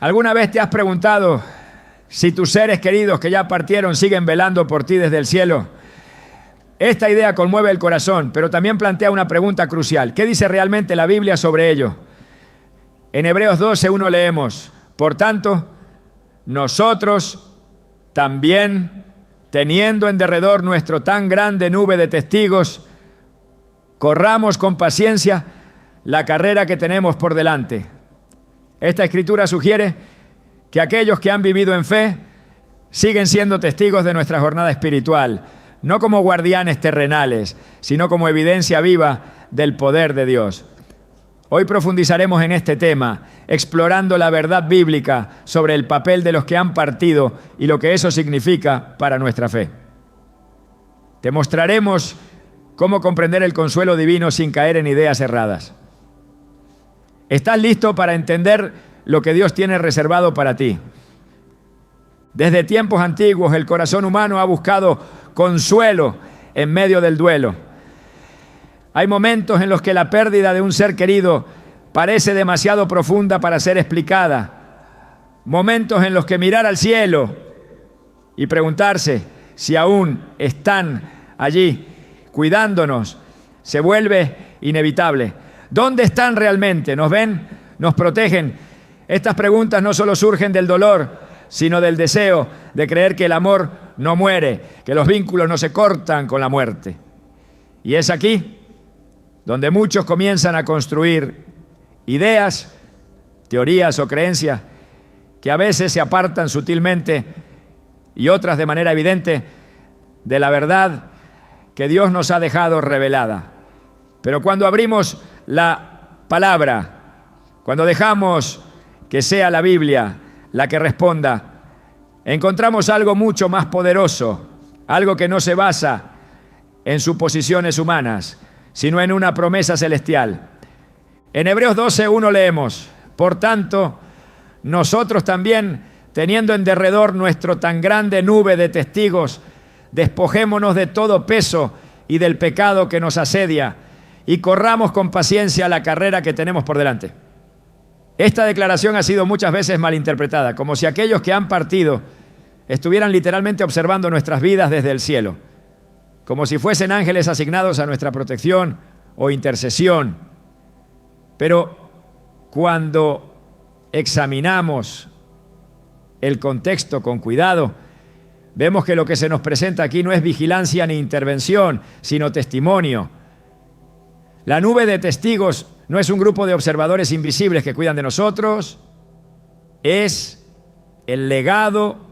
¿Alguna vez te has preguntado si tus seres queridos que ya partieron siguen velando por ti desde el cielo? Esta idea conmueve el corazón, pero también plantea una pregunta crucial. ¿Qué dice realmente la Biblia sobre ello? En Hebreos 12:1 leemos: por tanto, nosotros también, teniendo en derredor nuestro tan grande nube de testigos, corramos con paciencia la carrera que tenemos por delante. Esta escritura sugiere que aquellos que han vivido en fe siguen siendo testigos de nuestra jornada espiritual, no como guardianes terrenales, sino como evidencia viva del poder de Dios. Hoy profundizaremos en este tema, explorando la verdad bíblica sobre el papel de los que han partido y lo que eso significa para nuestra fe. Te mostraremos cómo comprender el consuelo divino sin caer en ideas erradas. ¿Estás listo para entender lo que Dios tiene reservado para ti? Desde tiempos antiguos, el corazón humano ha buscado consuelo en medio del duelo. Hay momentos en los que la pérdida de un ser querido parece demasiado profunda para ser explicada. Momentos en los que mirar al cielo y preguntarse si aún están allí cuidándonos se vuelve inevitable. ¿Dónde están realmente? ¿Nos ven? ¿Nos protegen? Estas preguntas no solo surgen del dolor, sino del deseo de creer que el amor no muere, que los vínculos no se cortan con la muerte. Y es aquí donde muchos comienzan a construir ideas, teorías o creencias que a veces se apartan sutilmente y otras de manera evidente de la verdad que Dios nos ha dejado revelada. Pero cuando abrimos la palabra, cuando dejamos que sea la Biblia la que responda, encontramos algo mucho más poderoso, algo que no se basa en suposiciones humanas, sino en una promesa celestial. En Hebreos 12:1 leemos: por tanto, nosotros también, teniendo en derredor nuestro tan grande nube de testigos, despojémonos de todo peso y del pecado que nos asedia, y corramos con paciencia la carrera que tenemos por delante. Esta declaración ha sido muchas veces malinterpretada, como si aquellos que han partido estuvieran literalmente observando nuestras vidas desde el cielo, como si fuesen ángeles asignados a nuestra protección o intercesión. Pero cuando examinamos el contexto con cuidado, vemos que lo que se nos presenta aquí no es vigilancia ni intervención, sino testimonio. La nube de testigos no es un grupo de observadores invisibles que cuidan de nosotros, es el legado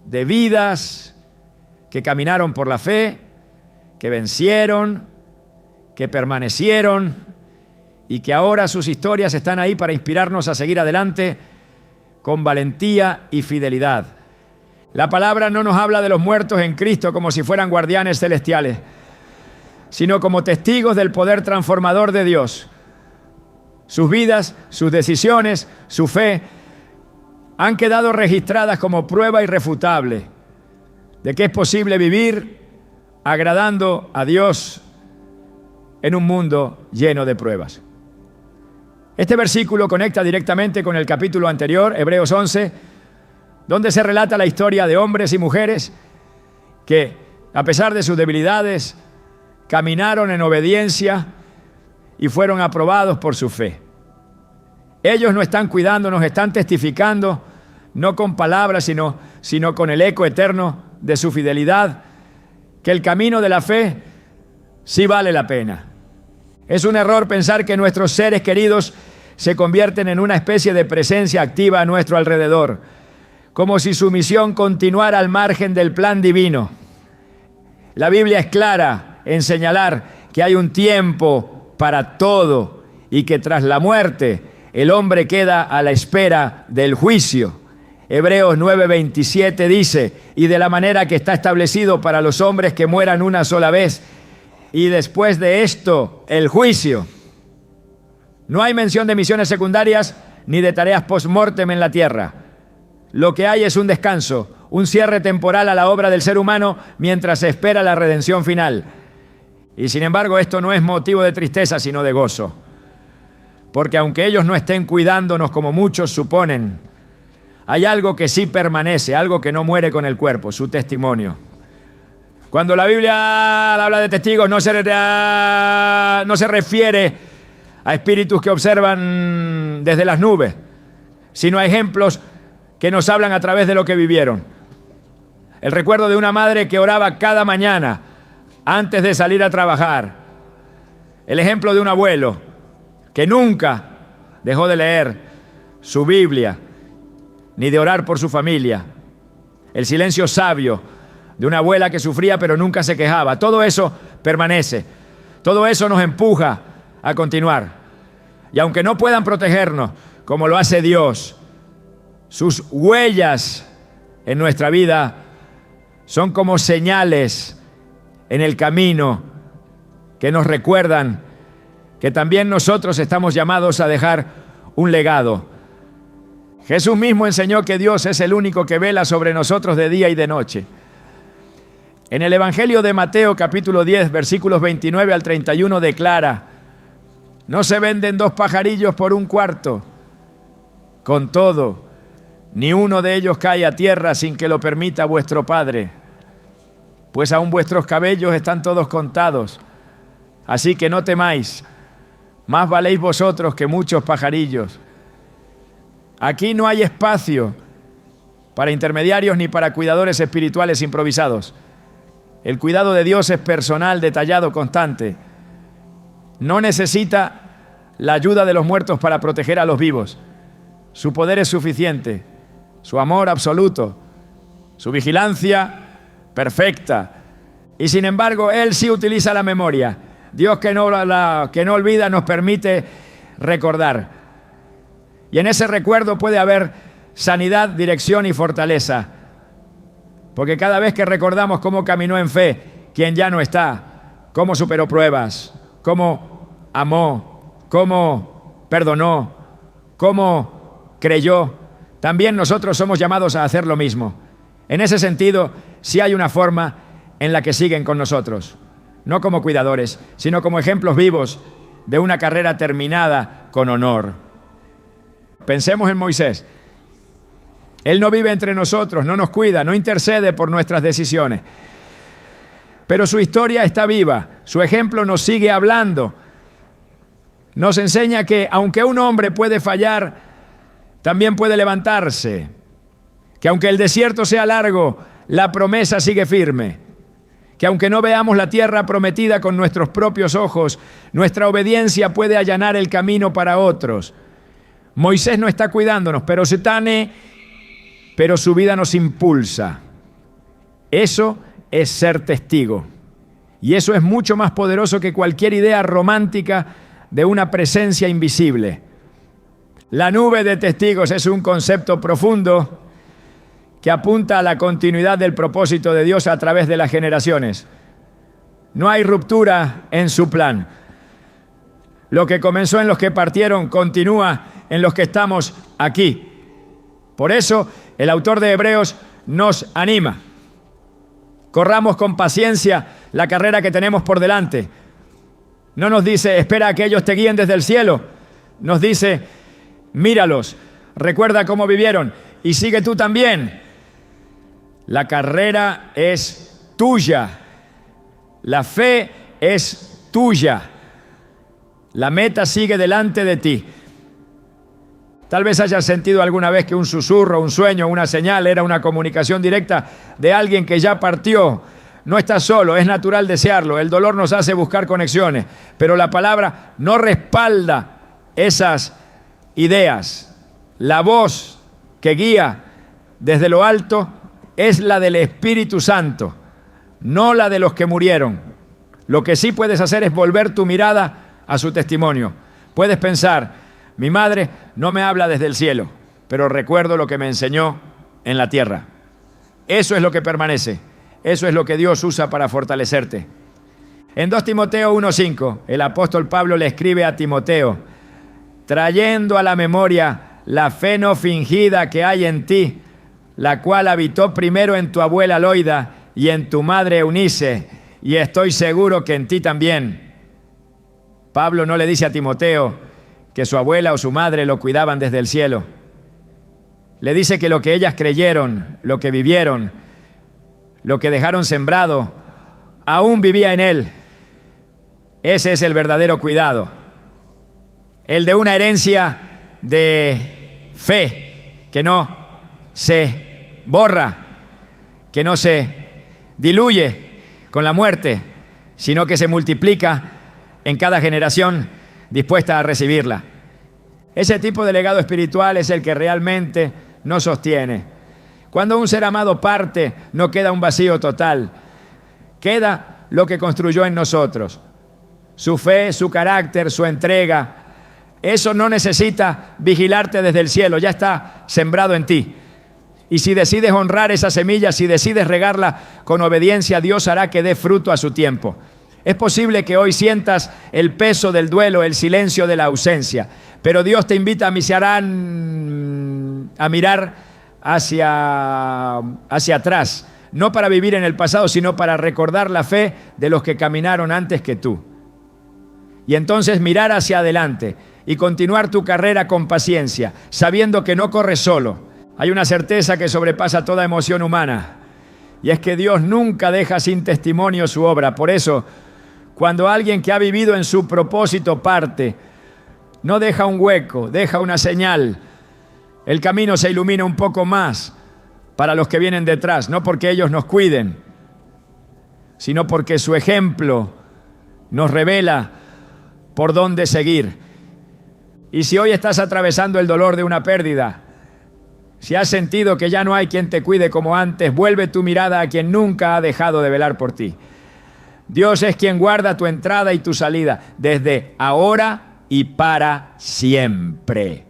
de vidas que caminaron por la fe, que vencieron, que permanecieron y que ahora sus historias están ahí para inspirarnos a seguir adelante con valentía y fidelidad. La palabra no nos habla de los muertos en Cristo como si fueran guardianes celestiales, sino como testigos del poder transformador de Dios. Sus vidas, sus decisiones, su fe han quedado registradas como prueba irrefutable de que es posible vivir agradando a Dios en un mundo lleno de pruebas. Este versículo conecta directamente con el capítulo anterior, Hebreos 11, donde se relata la historia de hombres y mujeres que, a pesar de sus debilidades, caminaron en obediencia y fueron aprobados por su fe. Ellos no están cuidándonos, están testificando, no con palabras, sino con el eco eterno de su fidelidad, que el camino de la fe sí vale la pena. Es un error pensar que nuestros seres queridos se convierten en una especie de presencia activa a nuestro alrededor, como si su misión continuara al margen del plan divino. La Biblia es clara en señalar que hay un tiempo para todo y que tras la muerte el hombre queda a la espera del juicio. Hebreos 9:27 dice: y de la manera que está establecido para los hombres que mueran una sola vez, y después de esto el juicio. No hay mención de misiones secundarias ni de tareas post-mortem en la tierra. Lo que hay es un descanso, un cierre temporal a la obra del ser humano mientras se espera la redención final. Y sin embargo, esto no es motivo de tristeza, sino de gozo. Porque aunque ellos no estén cuidándonos como muchos suponen, hay algo que sí permanece, algo que no muere con el cuerpo, su testimonio. Cuando la Biblia habla de testigos, no se refiere a espíritus que observan desde las nubes, sino a ejemplos que nos hablan a través de lo que vivieron. El recuerdo de una madre que oraba cada mañana antes de salir a trabajar. El ejemplo de un abuelo que nunca dejó de leer su Biblia ni de orar por su familia. El silencio sabio de una abuela que sufría pero nunca se quejaba. Todo eso permanece. Todo eso nos empuja a continuar. Y aunque no puedan protegernos como lo hace Dios, sus huellas en nuestra vida son como señales en el camino que nos recuerdan que también nosotros estamos llamados a dejar un legado. Jesús mismo enseñó que Dios es el único que vela sobre nosotros de día y de noche. En el Evangelio de Mateo, capítulo 10, versículos 29 al 31, declara: no se venden 2 pajarillos por un cuarto. Con todo, ni uno de ellos cae a tierra sin que lo permita vuestro Padre, pues aún vuestros cabellos están todos contados. Así que no temáis, más valéis vosotros que muchos pajarillos. Aquí no hay espacio para intermediarios ni para cuidadores espirituales improvisados. El cuidado de Dios es personal, detallado, constante. No necesita la ayuda de los muertos para proteger a los vivos. Su poder es suficiente, su amor absoluto, su vigilancia perfecta. Y sin embargo, Él sí utiliza la memoria. Dios que no olvida nos permite recordar. Y en ese recuerdo puede haber sanidad, dirección y fortaleza. Porque cada vez que recordamos cómo caminó en fe quien ya no está, cómo superó pruebas, cómo amó, cómo perdonó, cómo creyó, también nosotros somos llamados a hacer lo mismo. En ese sentido, sí hay una forma en la que siguen con nosotros, no como cuidadores, sino como ejemplos vivos de una carrera terminada con honor. Pensemos en Moisés. Él no vive entre nosotros, no nos cuida, no intercede por nuestras decisiones. Pero su historia está viva, su ejemplo nos sigue hablando. Nos enseña que aunque un hombre puede fallar, también puede levantarse. Que aunque el desierto sea largo, la promesa sigue firme. Que aunque no veamos la tierra prometida con nuestros propios ojos, nuestra obediencia puede allanar el camino para otros. Moisés no está cuidándonos, pero su vida nos impulsa. Eso es ser testigo. Y eso es mucho más poderoso que cualquier idea romántica de una presencia invisible. La nube de testigos es un concepto profundo que apunta a la continuidad del propósito de Dios a través de las generaciones. No hay ruptura en su plan. Lo que comenzó en los que partieron continúa en los que estamos aquí. Por eso, el autor de Hebreos nos anima. Corramos con paciencia la carrera que tenemos por delante. No nos dice, espera a que ellos te guíen desde el cielo. Nos dice, míralos, recuerda cómo vivieron y sigue tú también. La carrera es tuya. La fe es tuya. La meta sigue delante de ti. Tal vez hayas sentido alguna vez que un susurro, un sueño, una señal era una comunicación directa de alguien que ya partió. No estás solo, es natural desearlo. El dolor nos hace buscar conexiones, pero la palabra no respalda esas ideas. La voz que guía desde lo alto es la del Espíritu Santo, no la de los que murieron. Lo que sí puedes hacer es volver tu mirada a su testimonio. Puedes pensar, mi madre no me habla desde el cielo, pero recuerdo lo que me enseñó en la tierra. Eso es lo que permanece. Eso es lo que Dios usa para fortalecerte. En 2 Timoteo 1:5, el apóstol Pablo le escribe a Timoteo, trayendo a la memoria la fe no fingida que hay en ti, la cual habitó primero en tu abuela Loida y en tu madre Eunice, y estoy seguro que en ti también. Pablo no le dice a Timoteo que su abuela o su madre lo cuidaban desde el cielo. Le dice que lo que ellas creyeron, lo que vivieron, lo que dejaron sembrado, aún vivía en él. Ese es el verdadero cuidado. El de una herencia de fe que no se borra, que no se diluye con la muerte, sino que se multiplica en cada generación dispuesta a recibirla. Ese tipo de legado espiritual es el que realmente nos sostiene. Cuando un ser amado parte, no queda un vacío total. Queda lo que construyó en nosotros. Su fe, su carácter, su entrega. Eso no necesita vigilarte desde el cielo, ya está sembrado en ti. Y si decides honrar esa semilla, si decides regarla con obediencia, Dios hará que dé fruto a su tiempo. Es posible que hoy sientas el peso del duelo, el silencio de la ausencia, pero Dios te invita a mirar hacia atrás, no para vivir en el pasado, sino para recordar la fe de los que caminaron antes que tú. Y entonces mirar hacia adelante y continuar tu carrera con paciencia, sabiendo que no corres solo. Hay una certeza que sobrepasa toda emoción humana, y es que Dios nunca deja sin testimonio su obra. Por eso, cuando alguien que ha vivido en su propósito parte, no deja un hueco, deja una señal. El camino se ilumina un poco más para los que vienen detrás, no porque ellos nos cuiden, sino porque su ejemplo nos revela por dónde seguir. Y si hoy estás atravesando el dolor de una pérdida, si has sentido que ya no hay quien te cuide como antes, vuelve tu mirada a quien nunca ha dejado de velar por ti. Dios es quien guarda tu entrada y tu salida, desde ahora y para siempre.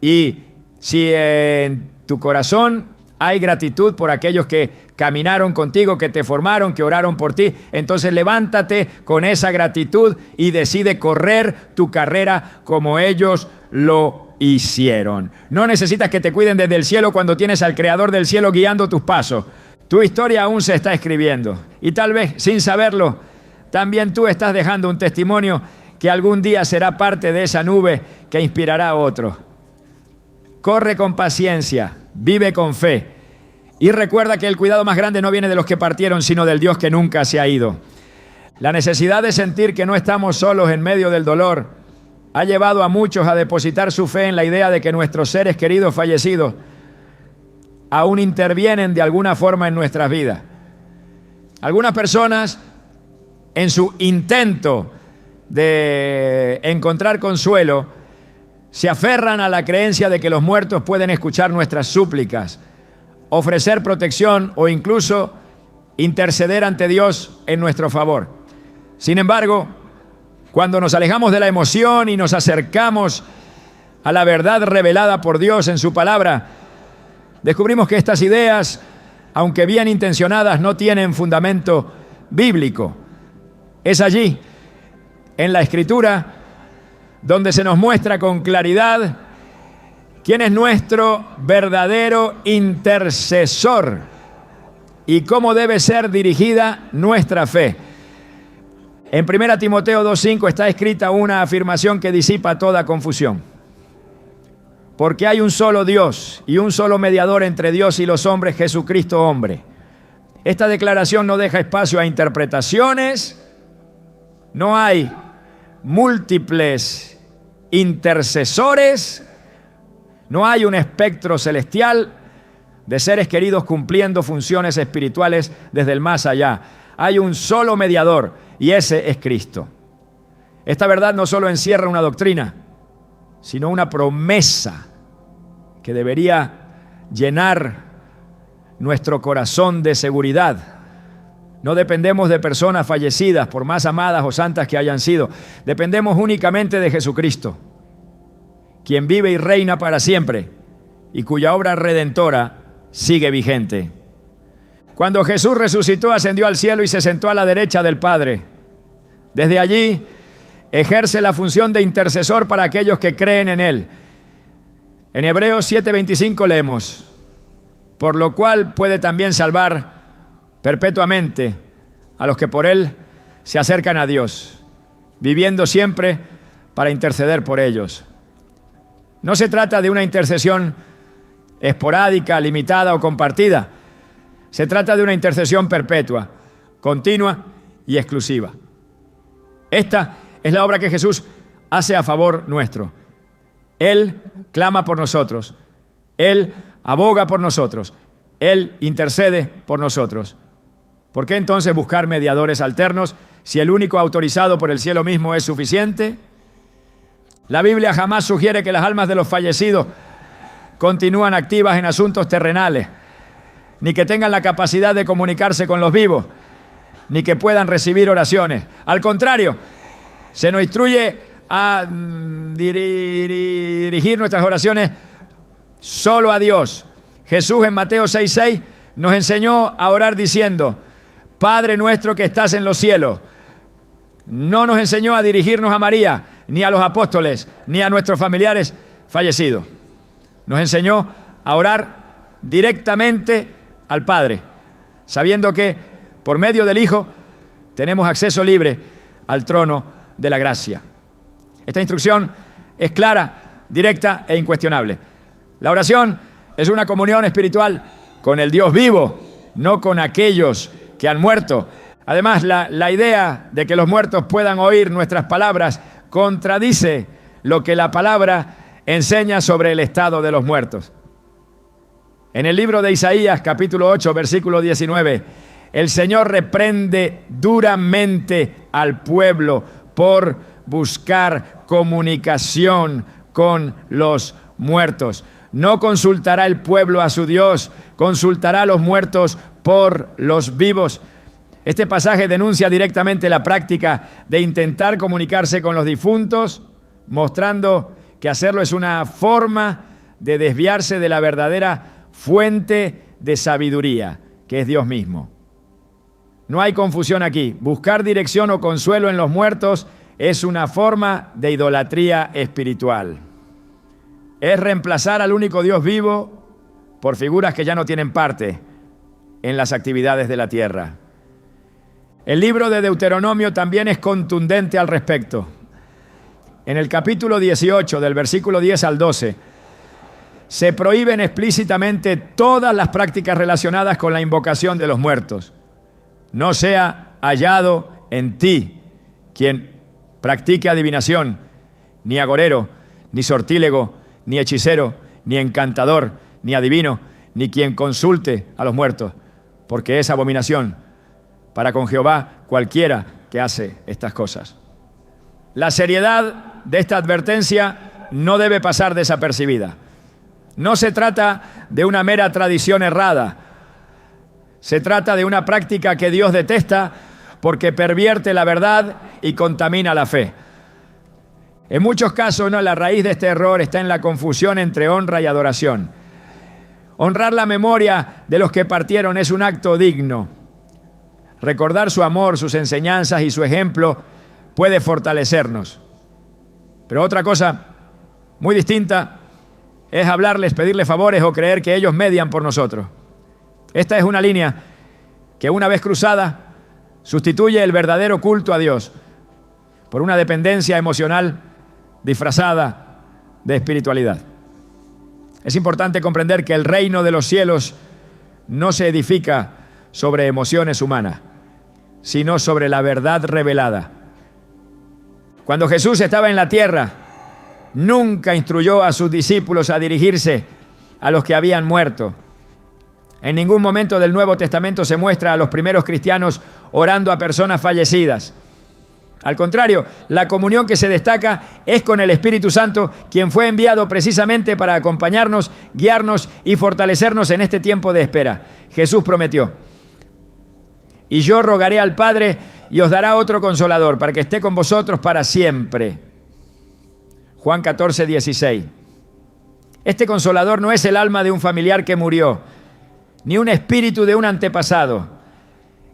Y si en tu corazón hay gratitud por aquellos que caminaron contigo, que te formaron, que oraron por ti, entonces levántate con esa gratitud y decide correr tu carrera como ellos lo hicieron. No necesitas que te cuiden desde el cielo cuando tienes al Creador del cielo guiando tus pasos. Tu historia aún se está escribiendo y tal vez sin saberlo, también tú estás dejando un testimonio que algún día será parte de esa nube que inspirará a otros. Corre con paciencia, vive con fe y recuerda que el cuidado más grande no viene de los que partieron, sino del Dios que nunca se ha ido. La necesidad de sentir que no estamos solos en medio del dolor ha llevado a muchos a depositar su fe en la idea de que nuestros seres queridos fallecidos aún intervienen de alguna forma en nuestras vidas. Algunas personas, en su intento de encontrar consuelo, se aferran a la creencia de que los muertos pueden escuchar nuestras súplicas, ofrecer protección o incluso interceder ante Dios en nuestro favor. Sin embargo, cuando nos alejamos de la emoción y nos acercamos a la verdad revelada por Dios en su palabra, descubrimos que estas ideas, aunque bien intencionadas, no tienen fundamento bíblico. Es allí, en la Escritura, donde se nos muestra con claridad quién es nuestro verdadero intercesor y cómo debe ser dirigida nuestra fe. En 1 Timoteo 2:5 está escrita una afirmación que disipa toda confusión. Porque hay un solo Dios y un solo mediador entre Dios y los hombres, Jesucristo hombre. Esta declaración no deja espacio a interpretaciones. No hay múltiples intercesores. No hay un espectro celestial de seres queridos cumpliendo funciones espirituales desde el más allá. Hay un solo mediador y ese es Cristo. Esta verdad no solo encierra una doctrina, sino una promesa que debería llenar nuestro corazón de seguridad. No dependemos de personas fallecidas, por más amadas o santas que hayan sido. Dependemos únicamente de Jesucristo, quien vive y reina para siempre y cuya obra redentora sigue vigente. Cuando Jesús resucitó, ascendió al cielo y se sentó a la derecha del Padre. Desde allí ejerce la función de intercesor para aquellos que creen en Él. En Hebreos 7:25 leemos: por lo cual puede también salvar perpetuamente a los que por Él se acercan a Dios, viviendo siempre para interceder por ellos. No se trata de una intercesión esporádica, limitada o compartida. Se trata de una intercesión perpetua, continua y exclusiva. Esta es la obra que Jesús hace a favor nuestro. Él clama por nosotros. Él aboga por nosotros. Él intercede por nosotros. ¿Por qué entonces buscar mediadores alternos si el único autorizado por el cielo mismo es suficiente? La Biblia jamás sugiere que las almas de los fallecidos continúan activas en asuntos terrenales, ni que tengan la capacidad de comunicarse con los vivos, ni que puedan recibir oraciones. Al contrario, se nos instruye a dirigir nuestras oraciones solo a Dios. Jesús en Mateo 6:6 nos enseñó a orar diciendo: Padre nuestro que estás en los cielos. No nos enseñó a dirigirnos a María, ni a los apóstoles, ni a nuestros familiares fallecidos. Nos enseñó a orar directamente al Padre, sabiendo que por medio del Hijo tenemos acceso libre al trono de la gracia. Esta instrucción es clara, directa e incuestionable. La oración es una comunión espiritual con el Dios vivo, no con aquellos que han muerto. Además, la idea de que los muertos puedan oír nuestras palabras contradice lo que la palabra enseña sobre el estado de los muertos. En el libro de Isaías, capítulo 8, versículo 19, el Señor reprende duramente al pueblo por buscar comunicación con los muertos. No consultará el pueblo a su Dios, consultará a los muertos por los vivos. Este pasaje denuncia directamente la práctica de intentar comunicarse con los difuntos, mostrando que hacerlo es una forma de desviarse de la verdadera fuente de sabiduría, que es Dios mismo. No hay confusión aquí. Buscar dirección o consuelo en los muertos es una forma de idolatría espiritual. Es reemplazar al único Dios vivo por figuras que ya no tienen parte en las actividades de la tierra. El libro de Deuteronomio también es contundente al respecto. En el capítulo 18, del versículo 10 al 12, se prohíben explícitamente todas las prácticas relacionadas con la invocación de los muertos. No sea hallado en ti quien practique adivinación, ni agorero, ni sortílego, ni hechicero, ni encantador, ni adivino, ni quien consulte a los muertos, porque es abominación para con Jehová cualquiera que hace estas cosas. La seriedad de esta advertencia no debe pasar desapercibida. No se trata de una mera tradición errada. Se trata de una práctica que Dios detesta porque pervierte la verdad y contamina la fe. En muchos casos, la raíz de este error está en la confusión entre honra y adoración. Honrar la memoria de los que partieron es un acto digno. Recordar su amor, sus enseñanzas y su ejemplo puede fortalecernos. Pero otra cosa muy distinta es hablarles, pedirles favores o creer que ellos median por nosotros. Esta es una línea que, una vez cruzada, sustituye el verdadero culto a Dios por una dependencia emocional disfrazada de espiritualidad. Es importante comprender que el reino de los cielos no se edifica sobre emociones humanas, sino sobre la verdad revelada. Cuando Jesús estaba en la tierra, nunca instruyó a sus discípulos a dirigirse a los que habían muerto. En ningún momento del Nuevo Testamento se muestra a los primeros cristianos orando a personas fallecidas. Al contrario, la comunión que se destaca es con el Espíritu Santo, quien fue enviado precisamente para acompañarnos, guiarnos y fortalecernos en este tiempo de espera. Jesús prometió: y yo rogaré al Padre y os dará otro consolador para que esté con vosotros para siempre. Juan 14, 16. Este consolador no es el alma de un familiar que murió, ni un espíritu de un antepasado.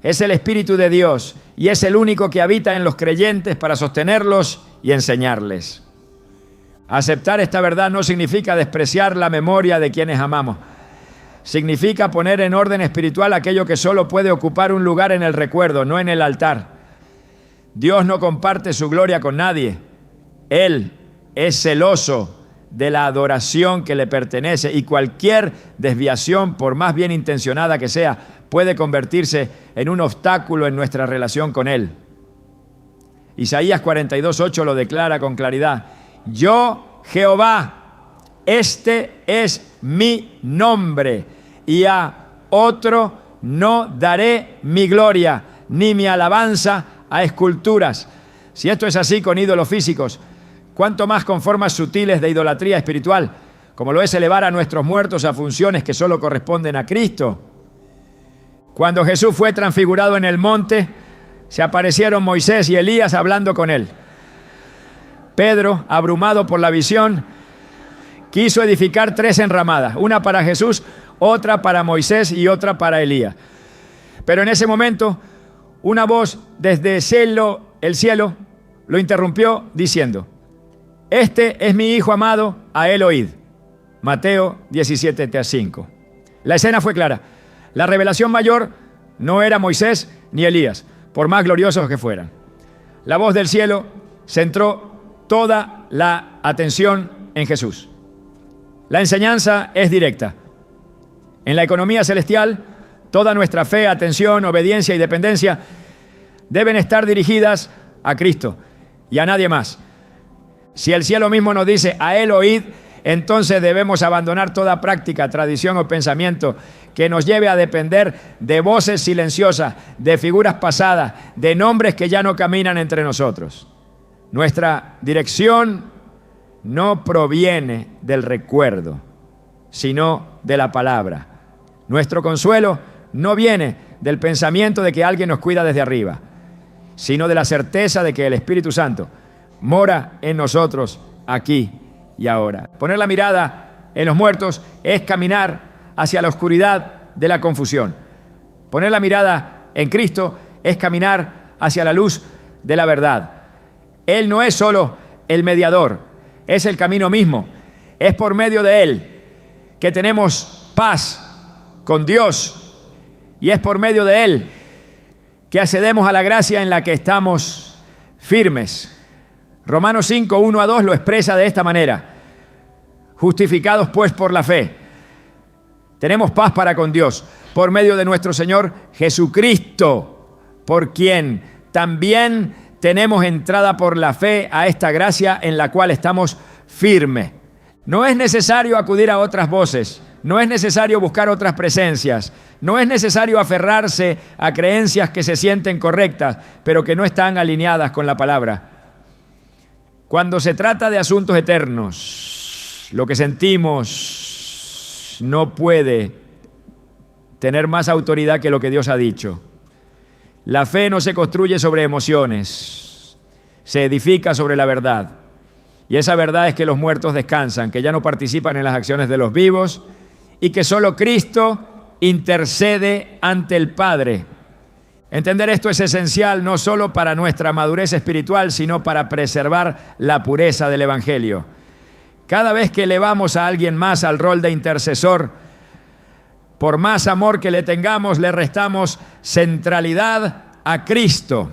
Es el Espíritu de Dios y es el único que habita en los creyentes para sostenerlos y enseñarles. Aceptar esta verdad no significa despreciar la memoria de quienes amamos. Significa poner en orden espiritual aquello que solo puede ocupar un lugar en el recuerdo, no en el altar. Dios no comparte su gloria con nadie. Él es celoso de la adoración que le pertenece, y cualquier desviación, por más bien intencionada que sea, puede convertirse en un obstáculo en nuestra relación con Él. Isaías 42:8 lo declara con claridad: yo, Jehová, este es mi nombre, y a otro no daré mi gloria, ni mi alabanza a esculturas. Si esto es así con ídolos físicos, ¿cuánto más con formas sutiles de idolatría espiritual, como lo es elevar a nuestros muertos a funciones que solo corresponden a Cristo? Cuando Jesús fue transfigurado en el monte, se aparecieron Moisés y Elías hablando con él. Pedro, abrumado por la visión, quiso edificar 3 enramadas, una para Jesús, otra para Moisés y otra para Elías. Pero en ese momento, una voz desde el cielo lo interrumpió diciendo: este es mi Hijo amado, a él oíd. Mateo 17:5. La escena fue clara. La revelación mayor no era Moisés ni Elías, por más gloriosos que fueran. La voz del cielo centró toda la atención en Jesús. La enseñanza es directa. En la economía celestial, toda nuestra fe, atención, obediencia y dependencia deben estar dirigidas a Cristo y a nadie más. Si el cielo mismo nos dice: a Él oíd, entonces debemos abandonar toda práctica, tradición o pensamiento que nos lleve a depender de voces silenciosas, de figuras pasadas, de nombres que ya no caminan entre nosotros. Nuestra dirección no proviene del recuerdo, sino de la palabra. Nuestro consuelo no viene del pensamiento de que alguien nos cuida desde arriba, sino de la certeza de que el Espíritu Santo mora en nosotros aquí y ahora. Poner la mirada en los muertos es caminar hacia la oscuridad de la confusión. Poner la mirada en Cristo es caminar hacia la luz de la verdad. Él no es solo el mediador, es el camino mismo. Es por medio de Él que tenemos paz con Dios, y es por medio de Él que accedemos a la gracia en la que estamos firmes. Romanos 5:1-2 lo expresa de esta manera: justificados pues por la fe, tenemos paz para con Dios por medio de nuestro Señor Jesucristo, por quien también tenemos entrada por la fe a esta gracia en la cual estamos firmes. No es necesario acudir a otras voces, no es necesario buscar otras presencias, no es necesario aferrarse a creencias que se sienten correctas, pero que no están alineadas con la palabra. Cuando se trata de asuntos eternos, lo que sentimos no puede tener más autoridad que lo que Dios ha dicho. La fe no se construye sobre emociones, se edifica sobre la verdad. Y esa verdad es que los muertos descansan, que ya no participan en las acciones de los vivos y que solo Cristo intercede ante el Padre. Entender esto es esencial no solo para nuestra madurez espiritual, sino para preservar la pureza del Evangelio. Cada vez que elevamos a alguien más al rol de intercesor, por más amor que le tengamos, le restamos centralidad a Cristo.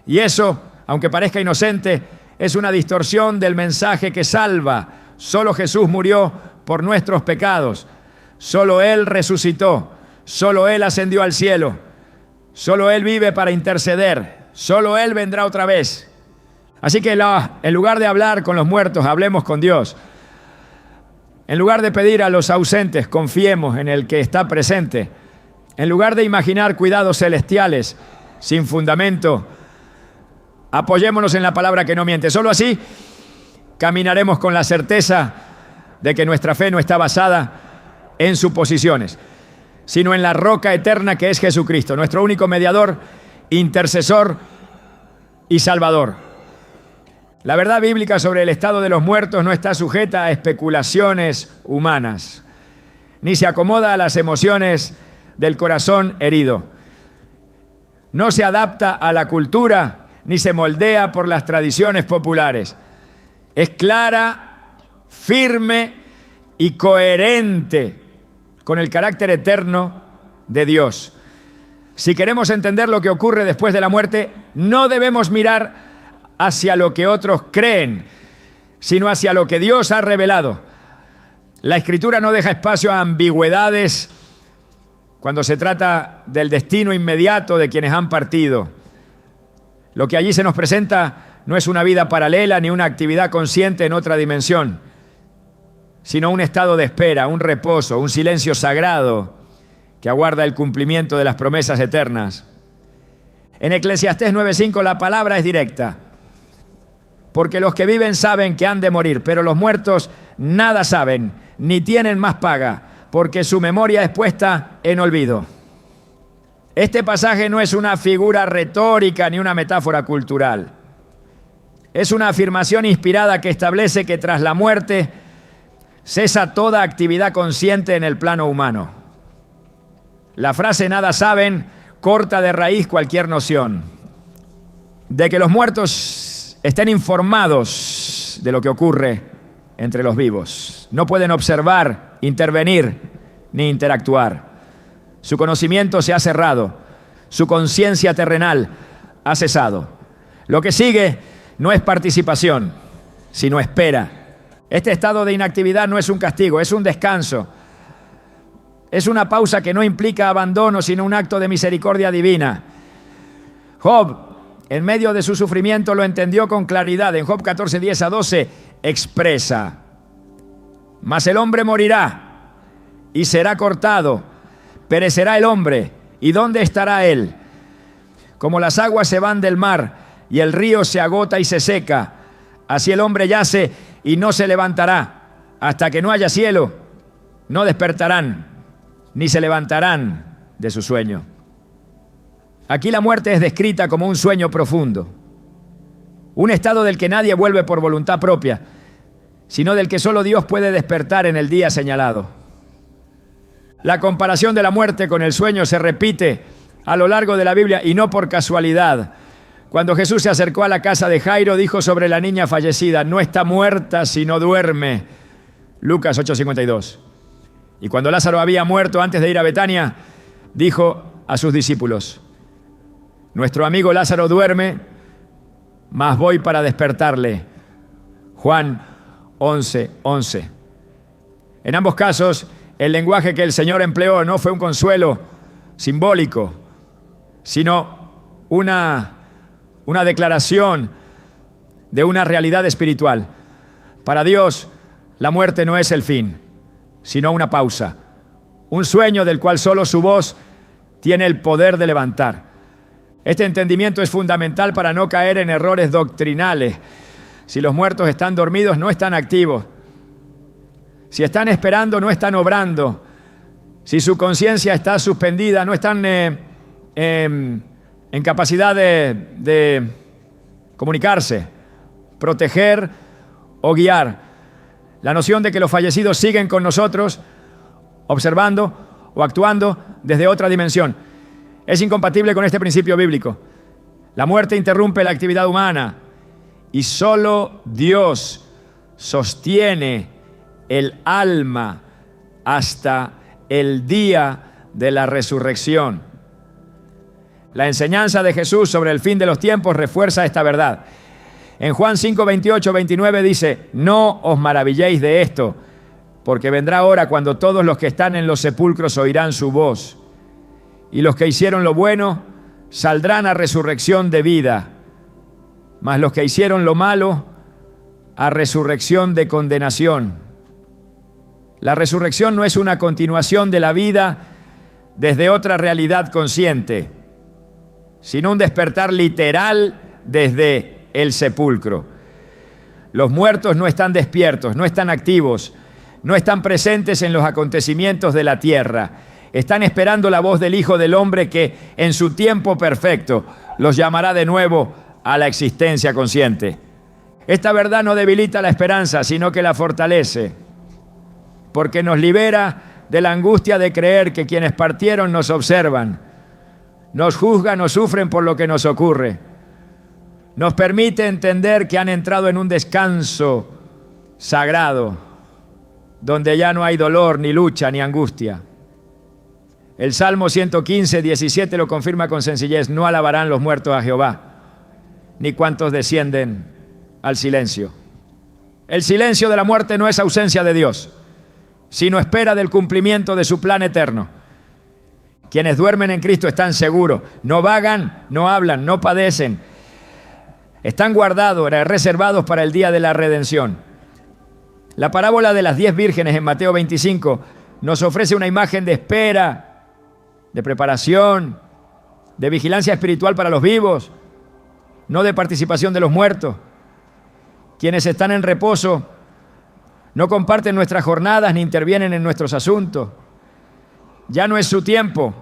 Y eso, aunque parezca inocente, es una distorsión del mensaje que salva. Solo Jesús murió por nuestros pecados. Solo Él resucitó. Solo Él ascendió al cielo. Solo Él vive para interceder. Solo Él vendrá otra vez. Así que en lugar de hablar con los muertos, hablemos con Dios. En lugar de pedir a los ausentes, confiemos en el que está presente. En lugar de imaginar cuidados celestiales sin fundamento, apoyémonos en la palabra que no miente. Solo así caminaremos con la certeza de que nuestra fe no está basada en suposiciones, sino en la roca eterna que es Jesucristo, nuestro único mediador, intercesor y salvador. La verdad bíblica sobre el estado de los muertos no está sujeta a especulaciones humanas, ni se acomoda a las emociones del corazón herido. No se adapta a la cultura, ni se moldea por las tradiciones populares. Es clara, firme y coherente con el carácter eterno de Dios. Si queremos entender lo que ocurre después de la muerte, no debemos mirar hacia lo que otros creen. sino hacia lo que Dios ha revelado. La Escritura no deja espacio a ambigüedades cuando se trata del destino inmediato de quienes han partido. Lo que allí se nos presenta no es una vida paralela ni una actividad consciente en otra dimensión, sino un estado de espera, un reposo, un silencio sagrado que aguarda el cumplimiento de las promesas eternas. En Eclesiastés 9:5 la palabra es directa. Porque los que viven saben que han de morir, pero los muertos nada saben, ni tienen más paga, porque su memoria es puesta en olvido. Este pasaje no es una figura retórica ni una metáfora cultural. Es una afirmación inspirada que establece que tras la muerte cesa toda actividad consciente en el plano humano. La frase "nada saben" corta de raíz cualquier noción de que los muertos estén informados de lo que ocurre entre los vivos. No pueden observar, intervenir ni interactuar. Su conocimiento se ha cerrado, su conciencia terrenal ha cesado. Lo que sigue no es participación, sino espera. Este estado de inactividad no es un castigo, es un descanso. Es una pausa que no implica abandono, sino un acto de misericordia divina. Job, en medio de su sufrimiento, lo entendió con claridad. En Job 14:10-12 expresa: mas el hombre morirá y será cortado, perecerá el hombre, ¿y dónde estará él? Como las aguas se van del mar y el río se agota y se seca, así el hombre yace y no se levantará. Hasta que no haya cielo, no despertarán, ni se levantarán de su sueño. Aquí la muerte es descrita como un sueño profundo, un estado del que nadie vuelve por voluntad propia, sino del que solo Dios puede despertar en el día señalado. La comparación de la muerte con el sueño se repite a lo largo de la Biblia y no por casualidad. Cuando Jesús se acercó a la casa de Jairo, dijo sobre la niña fallecida: no está muerta, sino duerme. Lucas 8:52. Y cuando Lázaro había muerto antes de ir a Betania, dijo a sus discípulos: nuestro amigo Lázaro duerme, mas voy para despertarle. Juan 11:11. En ambos casos, el lenguaje que el Señor empleó no fue un consuelo simbólico, sino una declaración de una realidad espiritual. Para Dios, la muerte no es el fin, sino una pausa, un sueño del cual solo su voz tiene el poder de levantar. Este entendimiento es fundamental para no caer en errores doctrinales. Si los muertos están dormidos, no están activos. Si están esperando, no están obrando. Si su conciencia está suspendida, no están en capacidad de comunicarse, proteger o guiar. La noción de que los fallecidos siguen con nosotros, observando o actuando desde otra dimensión, es incompatible con este principio bíblico. La muerte interrumpe la actividad humana y solo Dios sostiene el alma hasta el día de la resurrección. La enseñanza de Jesús sobre el fin de los tiempos refuerza esta verdad. En Juan 5:28-29 dice: no os maravilléis de esto, porque vendrá hora cuando todos los que están en los sepulcros oirán su voz, y los que hicieron lo bueno saldrán a resurrección de vida, mas los que hicieron lo malo a resurrección de condenación. La resurrección no es una continuación de la vida desde otra realidad consciente, sino un despertar literal desde el sepulcro. Los muertos no están despiertos, no están activos, no están presentes en los acontecimientos de la tierra. Están esperando la voz del Hijo del Hombre que, en su tiempo perfecto, los llamará de nuevo a la existencia consciente. Esta verdad no debilita la esperanza, sino que la fortalece, porque nos libera de la angustia de creer que quienes partieron nos observan, nos juzgan o sufren por lo que nos ocurre. Nos permite entender que han entrado en un descanso sagrado, donde ya no hay dolor, ni lucha, ni angustia. El Salmo 115:17 lo confirma con sencillez: no alabarán los muertos a Jehová, ni cuantos descienden al silencio. El silencio de la muerte no es ausencia de Dios, sino espera del cumplimiento de su plan eterno. Quienes duermen en Cristo están seguros, no vagan, no hablan, no padecen. Están guardados, reservados para el día de la redención. La parábola de las 10 vírgenes en Mateo 25 nos ofrece una imagen de espera, de preparación, de vigilancia espiritual para los vivos, no de participación de los muertos. Quienes están en reposo no comparten nuestras jornadas ni intervienen en nuestros asuntos. Ya no es su tiempo.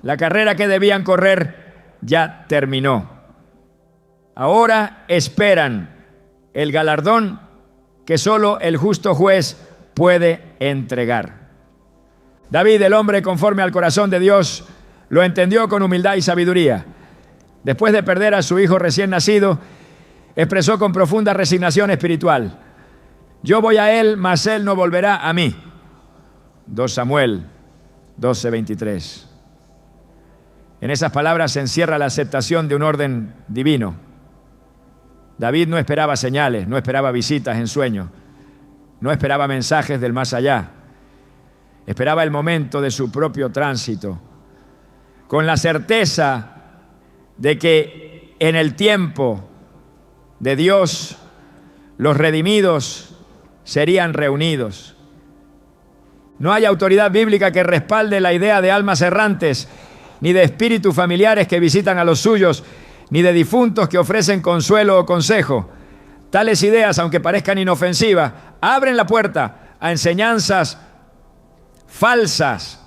La carrera que debían correr ya terminó. Ahora esperan el galardón que solo el justo juez puede entregar. David, el hombre conforme al corazón de Dios, lo entendió con humildad y sabiduría. Después de perder a su hijo recién nacido, expresó con profunda resignación espiritual: yo voy a él, mas él no volverá a mí. 2 Samuel 12:23. En esas palabras se encierra la aceptación de un orden divino. David no esperaba señales, no esperaba visitas en sueños, no esperaba mensajes del más allá. Esperaba el momento de su propio tránsito, con la certeza de que en el tiempo de Dios los redimidos serían reunidos. No hay autoridad bíblica que respalde la idea de almas errantes, ni de espíritus familiares que visitan a los suyos, ni de difuntos que ofrecen consuelo o consejo. Tales ideas, aunque parezcan inofensivas, abren la puerta a enseñanzas falsas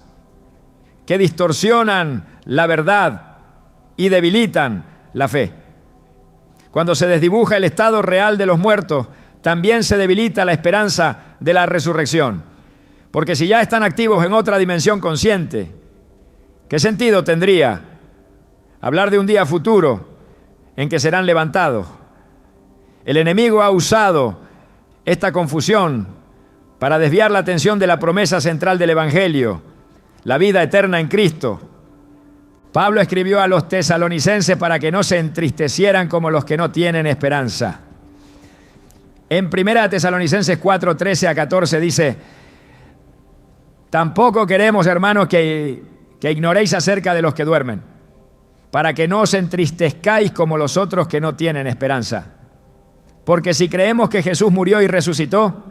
que distorsionan la verdad y debilitan la fe. Cuando se desdibuja el estado real de los muertos, también se debilita la esperanza de la resurrección. Porque si ya están activos en otra dimensión consciente, ¿qué sentido tendría hablar de un día futuro en que serán levantados? El enemigo ha usado esta confusión para desviar la atención de la promesa central del Evangelio, la vida eterna en Cristo. Pablo escribió a los tesalonicenses para que no se entristecieran como los que no tienen esperanza. En 1 Tesalonicenses 4, 13 a 14 dice: tampoco queremos, hermanos, que ignoréis acerca de los que duermen, para que no os entristezcáis como los otros que no tienen esperanza. Porque si creemos que Jesús murió y resucitó,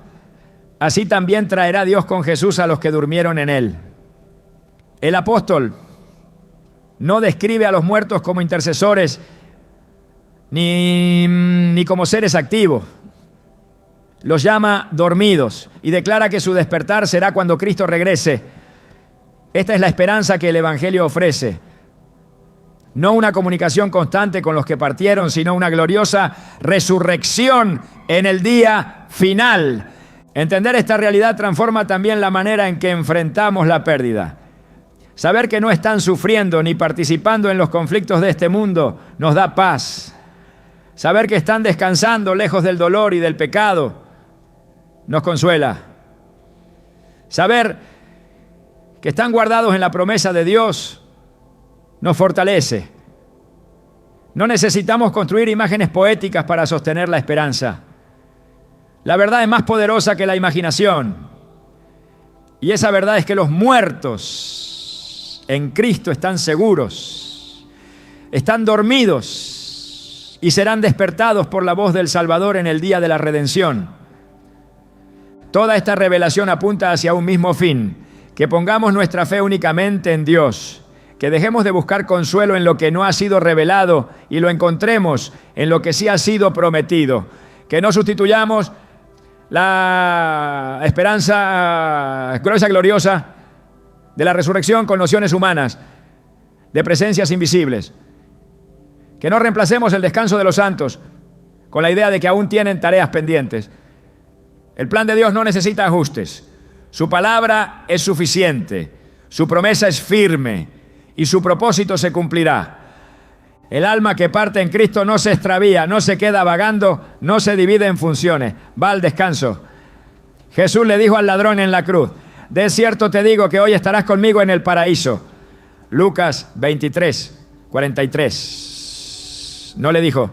así también traerá Dios con Jesús a los que durmieron en él. El apóstol no describe a los muertos como intercesores ni como seres activos. Los llama dormidos y declara que su despertar será cuando Cristo regrese. Esta es la esperanza que el Evangelio ofrece. No una comunicación constante con los que partieron, sino una gloriosa resurrección en el día final. Entender esta realidad transforma también la manera en que enfrentamos la pérdida. Saber que no están sufriendo ni participando en los conflictos de este mundo nos da paz. Saber que están descansando lejos del dolor y del pecado nos consuela. Saber que están guardados en la promesa de Dios nos fortalece. No necesitamos construir imágenes poéticas para sostener la esperanza. La verdad es más poderosa que la imaginación. Y esa verdad es que los muertos en Cristo están seguros, están dormidos y serán despertados por la voz del Salvador en el día de la redención. Toda esta revelación apunta hacia un mismo fin: que pongamos nuestra fe únicamente en Dios, que dejemos de buscar consuelo en lo que no ha sido revelado y lo encontremos en lo que sí ha sido prometido, que no sustituyamos la esperanza gloriosa de la resurrección con nociones humanas, de presencias invisibles, que no reemplacemos el descanso de los santos con la idea de que aún tienen tareas pendientes. El plan de Dios no necesita ajustes. Su palabra es suficiente, su promesa es firme y su propósito se cumplirá. El alma que parte en Cristo no se extravía, no se queda vagando, no se divide en funciones, va al descanso. Jesús le dijo al ladrón en la cruz: de cierto te digo que hoy estarás conmigo en el paraíso. Lucas 23, 43. No le dijo: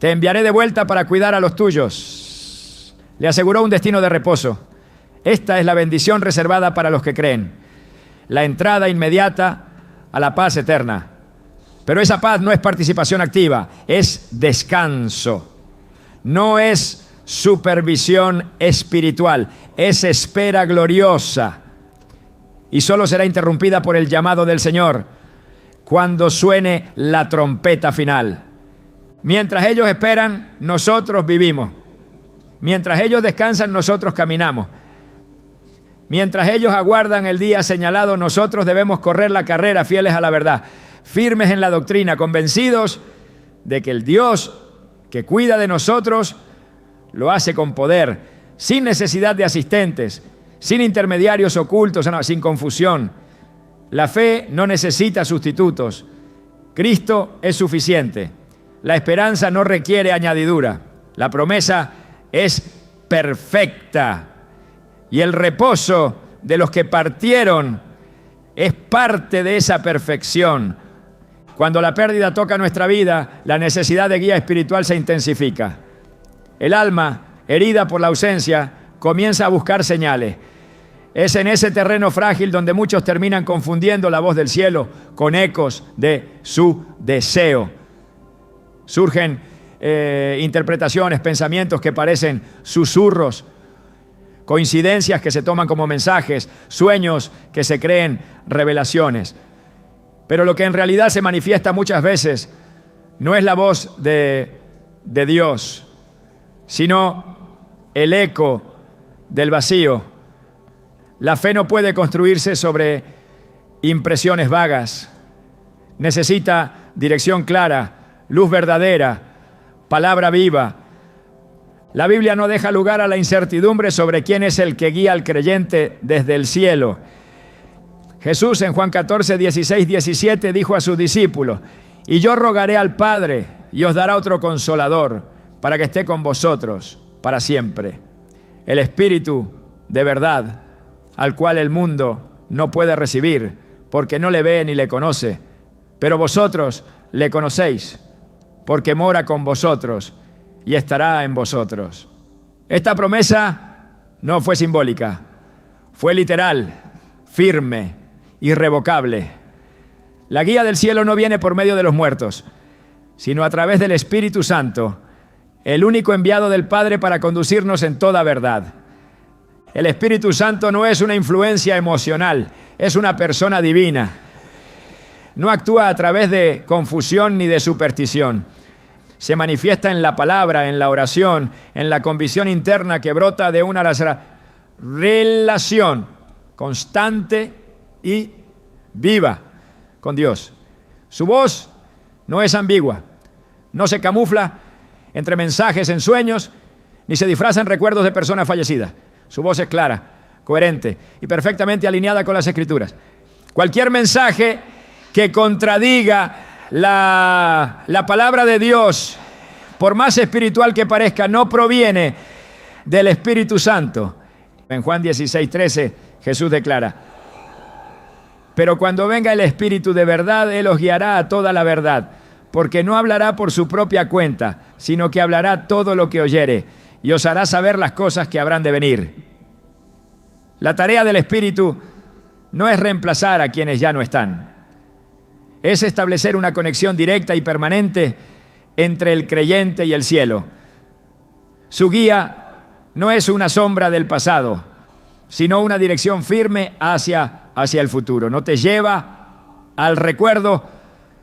te enviaré de vuelta para cuidar a los tuyos. Le aseguró un destino de reposo. Esta es la bendición reservada para los que creen. La entrada inmediata a la paz eterna. Pero esa paz no es participación activa, es descanso. No es supervisión espiritual, es espera gloriosa. Y solo será interrumpida por el llamado del Señor cuando suene la trompeta final. Mientras ellos esperan, nosotros vivimos. Mientras ellos descansan, nosotros caminamos. Mientras ellos aguardan el día señalado, nosotros debemos correr la carrera fieles a la verdad, firmes en la doctrina, convencidos de que el Dios que cuida de nosotros lo hace con poder, sin necesidad de asistentes, sin intermediarios ocultos, sin confusión. La fe no necesita sustitutos. Cristo es suficiente. La esperanza no requiere añadidura. La promesa es perfecta. Y el reposo de los que partieron es parte de esa perfección. Cuando la pérdida toca nuestra vida, la necesidad de guía espiritual se intensifica. El alma, herida por la ausencia, comienza a buscar señales. Es en ese terreno frágil donde muchos terminan confundiendo la voz del cielo con ecos de su deseo. Surgen interpretaciones, pensamientos que parecen susurros, coincidencias que se toman como mensajes, sueños que se creen revelaciones. Pero lo que en realidad se manifiesta muchas veces no es la voz de Dios, sino el eco del vacío. La fe no puede construirse sobre impresiones vagas. Necesita dirección clara, luz verdadera, palabra viva. La Biblia no deja lugar a la incertidumbre sobre quién es el que guía al creyente desde el cielo. Jesús en Juan 14, 16, 17 dijo a sus discípulos: y yo rogaré al Padre y os dará otro consolador para que esté con vosotros para siempre. El Espíritu de verdad, al cual el mundo no puede recibir porque no le ve ni le conoce, pero vosotros le conocéis porque mora con vosotros y estará en vosotros. Esta promesa no fue simbólica, fue literal, firme, irrevocable. La guía del cielo no viene por medio de los muertos, sino a través del Espíritu Santo, el único enviado del Padre para conducirnos en toda verdad. El Espíritu Santo no es una influencia emocional, es una persona divina. No actúa a través de confusión ni de superstición. Se manifiesta en la palabra, en la oración, en la convicción interna que brota de una relación constante y viva con Dios. Su voz no es ambigua, no se camufla entre mensajes en sueños, ni se disfraza en recuerdos de personas fallecidas. Su voz es clara, coherente y perfectamente alineada con las Escrituras. Cualquier mensaje que contradiga la palabra de Dios, por más espiritual que parezca, no proviene del Espíritu Santo. En Juan 16, 13, Jesús declara: pero cuando venga el Espíritu de verdad, Él os guiará a toda la verdad, porque no hablará por su propia cuenta, sino que hablará todo lo que oyere, y os hará saber las cosas que habrán de venir. La tarea del Espíritu no es reemplazar a quienes ya no están. Es establecer una conexión directa y permanente entre el creyente y el cielo. Su guía no es una sombra del pasado, sino una dirección firme hacia el futuro. No te lleva al recuerdo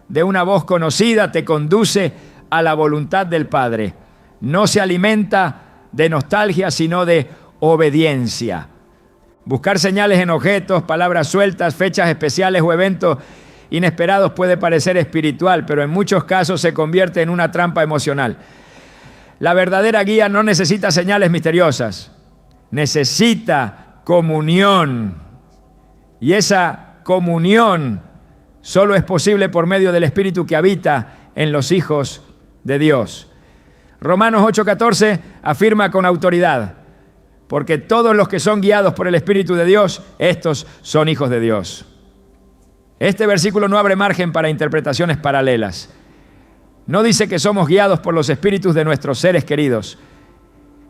de una voz conocida, te conduce a la voluntad del Padre. No se alimenta de nostalgia, sino de obediencia. Buscar señales en objetos, palabras sueltas, fechas especiales o eventos inesperados puede parecer espiritual, pero en muchos casos se convierte en una trampa emocional. La verdadera guía no necesita señales misteriosas, necesita comunión. Y esa comunión solo es posible por medio del Espíritu que habita en los hijos de Dios. Romanos 8:14 afirma con autoridad: porque todos los que son guiados por el Espíritu de Dios, estos son hijos de Dios. Este versículo no abre margen para interpretaciones paralelas. No dice que somos guiados por los espíritus de nuestros seres queridos.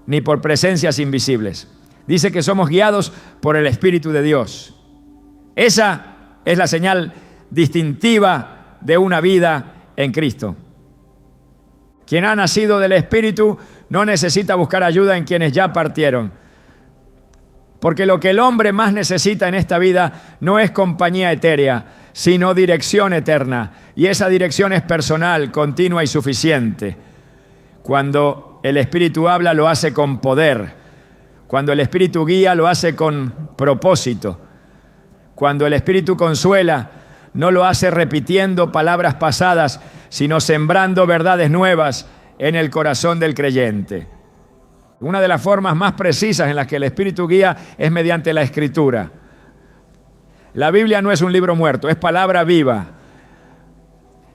ni por presencias invisibles. Dice que somos guiados por el Espíritu de Dios. Esa es la señal distintiva de una vida en Cristo. Quien ha nacido del Espíritu no necesita buscar ayuda en quienes ya partieron. Porque lo que el hombre más necesita en esta vida no es compañía etérea, sino dirección eterna. Y esa dirección es personal, continua y suficiente. Cuando el Espíritu habla, lo hace con poder. Cuando el Espíritu guía, lo hace con propósito. Cuando el Espíritu consuela, no lo hace repitiendo palabras pasadas, sino sembrando verdades nuevas en el corazón del creyente. Una de las formas más precisas en las que el Espíritu guía es mediante la Escritura. La Biblia no es un libro muerto, es palabra viva.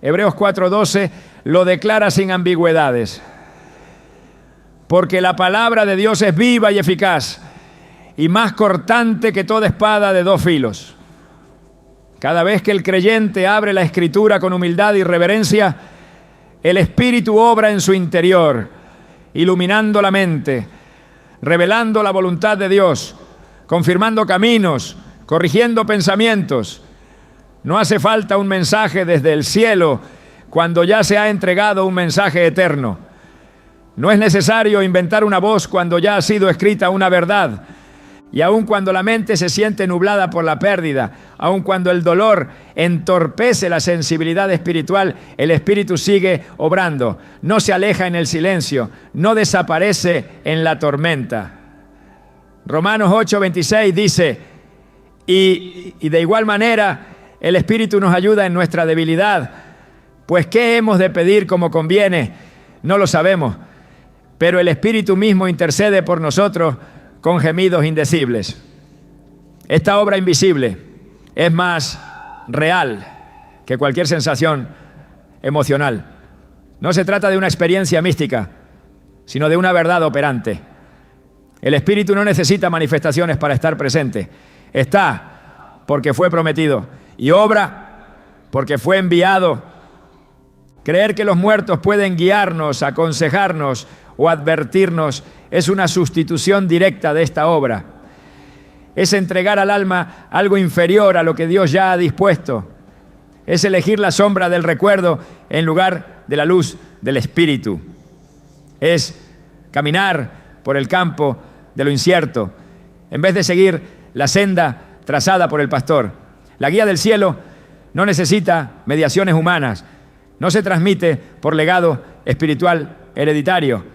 Hebreos 4:12 lo declara sin ambigüedades. Porque la palabra de Dios es viva y eficaz y más cortante que toda espada de dos filos. Cada vez que el creyente abre la Escritura con humildad y reverencia, el Espíritu obra en su interior, iluminando la mente, revelando la voluntad de Dios, confirmando caminos, corrigiendo pensamientos. No hace falta un mensaje desde el cielo cuando ya se ha entregado un mensaje eterno. No es necesario inventar una voz cuando ya ha sido escrita una verdad. Y aun cuando la mente se siente nublada por la pérdida, aun cuando el dolor entorpece la sensibilidad espiritual, el Espíritu sigue obrando. No se aleja en el silencio, no desaparece en la tormenta. Romanos 8:26 dice, y de igual manera el Espíritu nos ayuda en nuestra debilidad. Pues ¿qué hemos de pedir como conviene? No lo sabemos, pero el Espíritu mismo intercede por nosotros con gemidos indecibles. Esta obra invisible es más real que cualquier sensación emocional. No se trata de una experiencia mística, sino de una verdad operante. El Espíritu no necesita manifestaciones para estar presente. Está porque fue prometido y obra porque fue enviado. Creer que los muertos pueden guiarnos, aconsejarnos o advertirnos es una sustitución directa de esta obra. Es entregar al alma algo inferior a lo que Dios ya ha dispuesto. Es elegir la sombra del recuerdo en lugar de la luz del Espíritu. Es caminar por el campo de lo incierto en vez de seguir la senda trazada por el pastor. La guía del cielo no necesita mediaciones humanas. No se transmite por legado espiritual hereditario.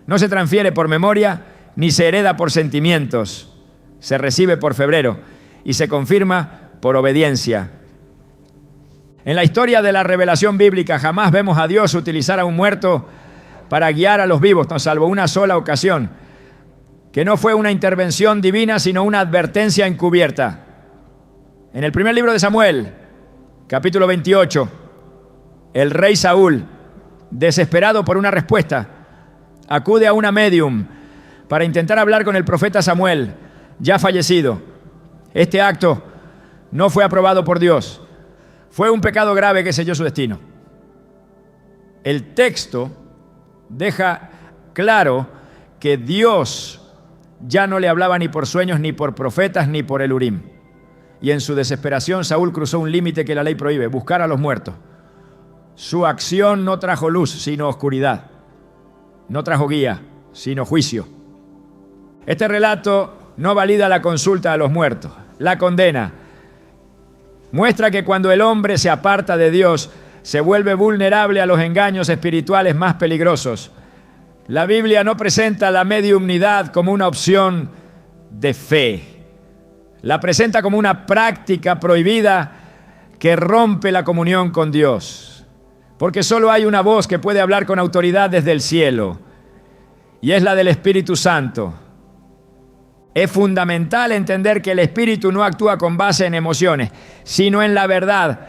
No se transfiere por memoria ni se hereda por sentimientos. Se recibe por febrero y se confirma por obediencia. En la historia de la revelación bíblica jamás vemos a Dios utilizar a un muerto para guiar a los vivos, no, salvo una sola ocasión, que no fue una intervención divina, sino una advertencia encubierta. En el primer libro de Samuel, capítulo 28, el rey Saúl, desesperado por una respuesta, acude a una médium para intentar hablar con el profeta Samuel, ya fallecido. Este acto no fue aprobado por Dios. Fue un pecado grave que selló su destino. El texto deja claro que Dios ya no le hablaba ni por sueños, ni por profetas, ni por el Urim. Y en su desesperación Saúl cruzó un límite que la ley prohíbe: buscar a los muertos. Su acción no trajo luz, sino oscuridad. No trajo guía, sino juicio. Este relato no valida la consulta a los muertos, la condena. Muestra que cuando el hombre se aparta de Dios, se vuelve vulnerable a los engaños espirituales más peligrosos. La Biblia no presenta la mediumnidad como una opción de fe. La presenta como una práctica prohibida que rompe la comunión con Dios. Porque solo hay una voz que puede hablar con autoridad desde el cielo, y es la del Espíritu Santo. Es fundamental entender que el Espíritu no actúa con base en emociones, sino en la verdad.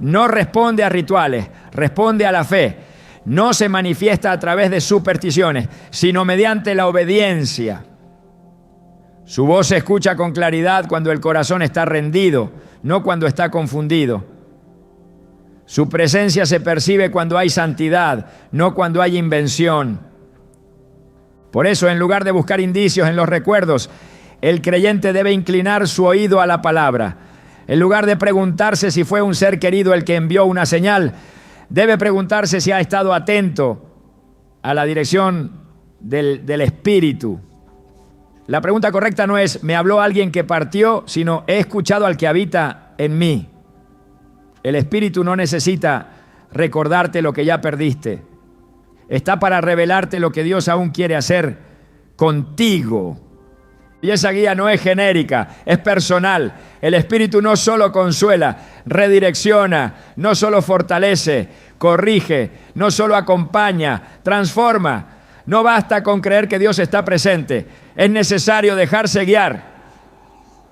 No responde a rituales, responde a la fe. No se manifiesta a través de supersticiones, sino mediante la obediencia. Su voz se escucha con claridad cuando el corazón está rendido, no cuando está confundido. Su presencia se percibe cuando hay santidad, no cuando hay invención. Por eso, en lugar de buscar indicios en los recuerdos, el creyente debe inclinar su oído a la palabra. En lugar de preguntarse si fue un ser querido el que envió una señal, debe preguntarse si ha estado atento a la dirección del Espíritu. La pregunta correcta no es, ¿me habló alguien que partió?, sino, ¿he escuchado al que habita en mí? El Espíritu no necesita recordarte lo que ya perdiste. Está para revelarte lo que Dios aún quiere hacer contigo. Y esa guía no es genérica, es personal. El Espíritu no solo consuela, redirecciona, no solo fortalece, corrige, no solo acompaña, transforma. No basta con creer que Dios está presente, es necesario dejarse guiar.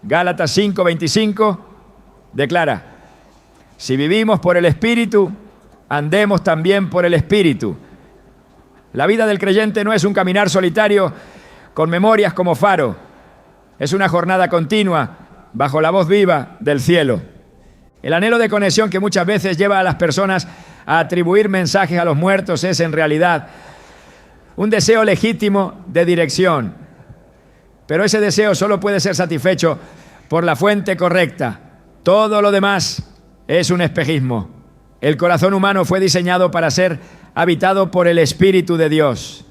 Gálatas 5:25 declara: si vivimos por el Espíritu, andemos también por el Espíritu. La vida del creyente no es un caminar solitario con memorias como faro. Es una jornada continua bajo la voz viva del cielo. El anhelo de conexión que muchas veces lleva a las personas a atribuir mensajes a los muertos es en realidad un deseo legítimo de dirección. Pero ese deseo solo puede ser satisfecho por la fuente correcta. Todo lo demás es un espejismo. El corazón humano fue diseñado para ser habitado por el Espíritu de Dios.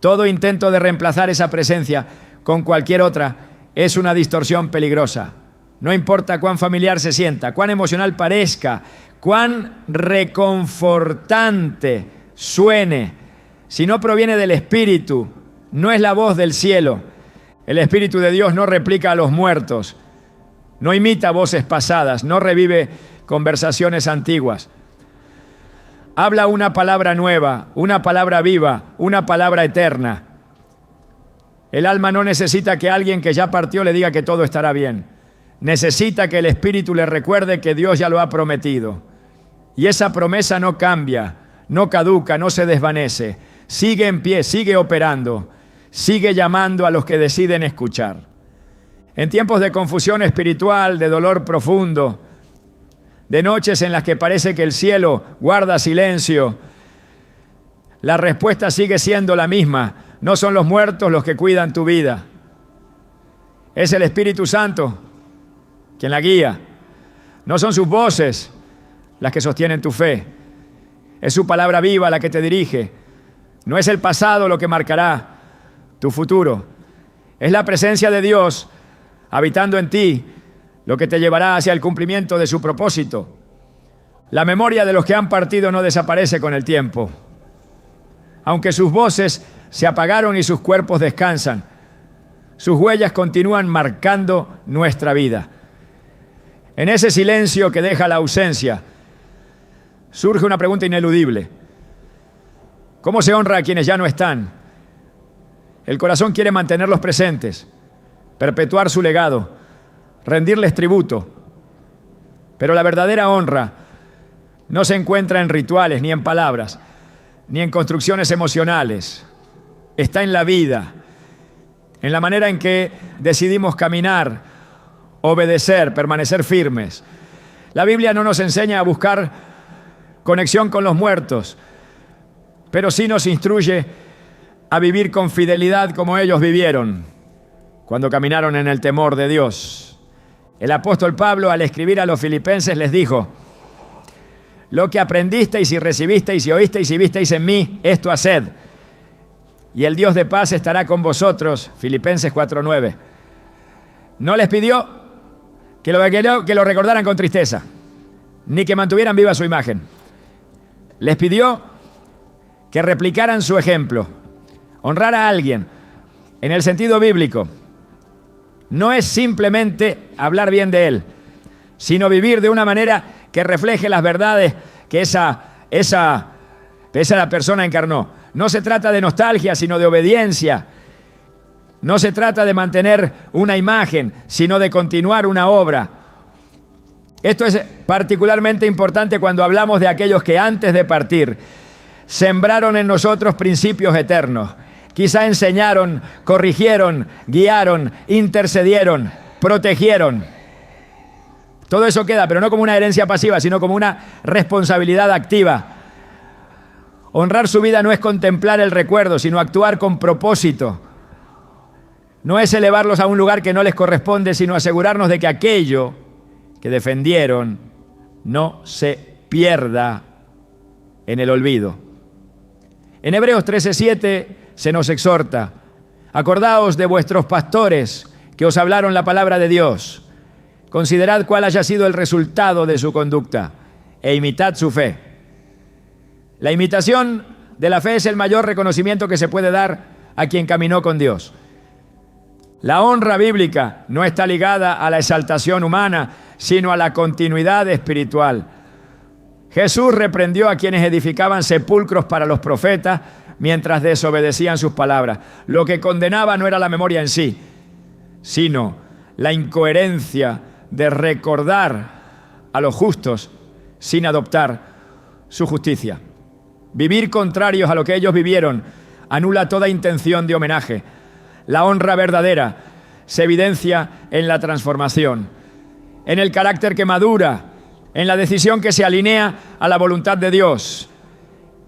Todo intento de reemplazar esa presencia con cualquier otra es una distorsión peligrosa. No importa cuán familiar se sienta, cuán emocional parezca, cuán reconfortante suene, si no proviene del Espíritu, no es la voz del cielo. El Espíritu de Dios no replica a los muertos, no imita voces pasadas, no revive conversaciones antiguas. Habla una palabra nueva, una palabra viva, una palabra eterna. El alma no necesita que alguien que ya partió le diga que todo estará bien. Necesita que el Espíritu le recuerde que Dios ya lo ha prometido. Y esa promesa no cambia, no caduca, no se desvanece. Sigue en pie, sigue operando, sigue llamando a los que deciden escuchar. En tiempos de confusión espiritual, de dolor profundo, de noches en las que parece que el cielo guarda silencio, la respuesta sigue siendo la misma. No son los muertos los que cuidan tu vida. Es el Espíritu Santo quien la guía. No son sus voces las que sostienen tu fe. Es su palabra viva la que te dirige. No es el pasado lo que marcará tu futuro. Es la presencia de Dios habitando en ti lo que te llevará hacia el cumplimiento de su propósito. La memoria de los que han partido no desaparece con el tiempo. Aunque sus voces se apagaron y sus cuerpos descansan, sus huellas continúan marcando nuestra vida. En ese silencio que deja la ausencia, surge una pregunta ineludible. ¿Cómo se honra a quienes ya no están? El corazón quiere mantenerlos presentes, perpetuar su legado, rendirles tributo. Pero la verdadera honra no se encuentra en rituales, ni en palabras, ni en construcciones emocionales. Está en la vida, en la manera en que decidimos caminar, obedecer, permanecer firmes. La Biblia no nos enseña a buscar conexión con los muertos, pero sí nos instruye a vivir con fidelidad como ellos vivieron cuando caminaron en el temor de Dios. El apóstol Pablo, al escribir a los filipenses, les dijo: lo que aprendisteis y recibisteis y oísteis y visteis en mí, esto haced, y el Dios de paz estará con vosotros. Filipenses 4:9. No les pidió que lo recordaran con tristeza, ni que mantuvieran viva su imagen. Les pidió que replicaran su ejemplo. Honrar a alguien, en el sentido bíblico, no es simplemente hablar bien de él, sino vivir de una manera que refleje las verdades que esa persona encarnó. No se trata de nostalgia, sino de obediencia. No se trata de mantener una imagen, sino de continuar una obra. Esto es particularmente importante cuando hablamos de aquellos que antes de partir sembraron en nosotros principios eternos. Quizá enseñaron, corrigieron, guiaron, intercedieron, protegieron. Todo eso queda, pero no como una herencia pasiva, sino como una responsabilidad activa. Honrar su vida no es contemplar el recuerdo, sino actuar con propósito. No es elevarlos a un lugar que no les corresponde, sino asegurarnos de que aquello que defendieron no se pierda en el olvido. En Hebreos 13:7 se nos exhorta: acordaos de vuestros pastores que os hablaron la palabra de Dios. Considerad cuál haya sido el resultado de su conducta e imitad su fe. La imitación de la fe es el mayor reconocimiento que se puede dar a quien caminó con Dios. La honra bíblica no está ligada a la exaltación humana, sino a la continuidad espiritual. Jesús reprendió a quienes edificaban sepulcros para los profetas mientras desobedecían sus palabras. Lo que condenaba no era la memoria en sí, sino la incoherencia de recordar a los justos sin adoptar su justicia. Vivir contrarios a lo que ellos vivieron anula toda intención de homenaje. La honra verdadera se evidencia en la transformación, en el carácter que madura, en la decisión que se alinea a la voluntad de Dios,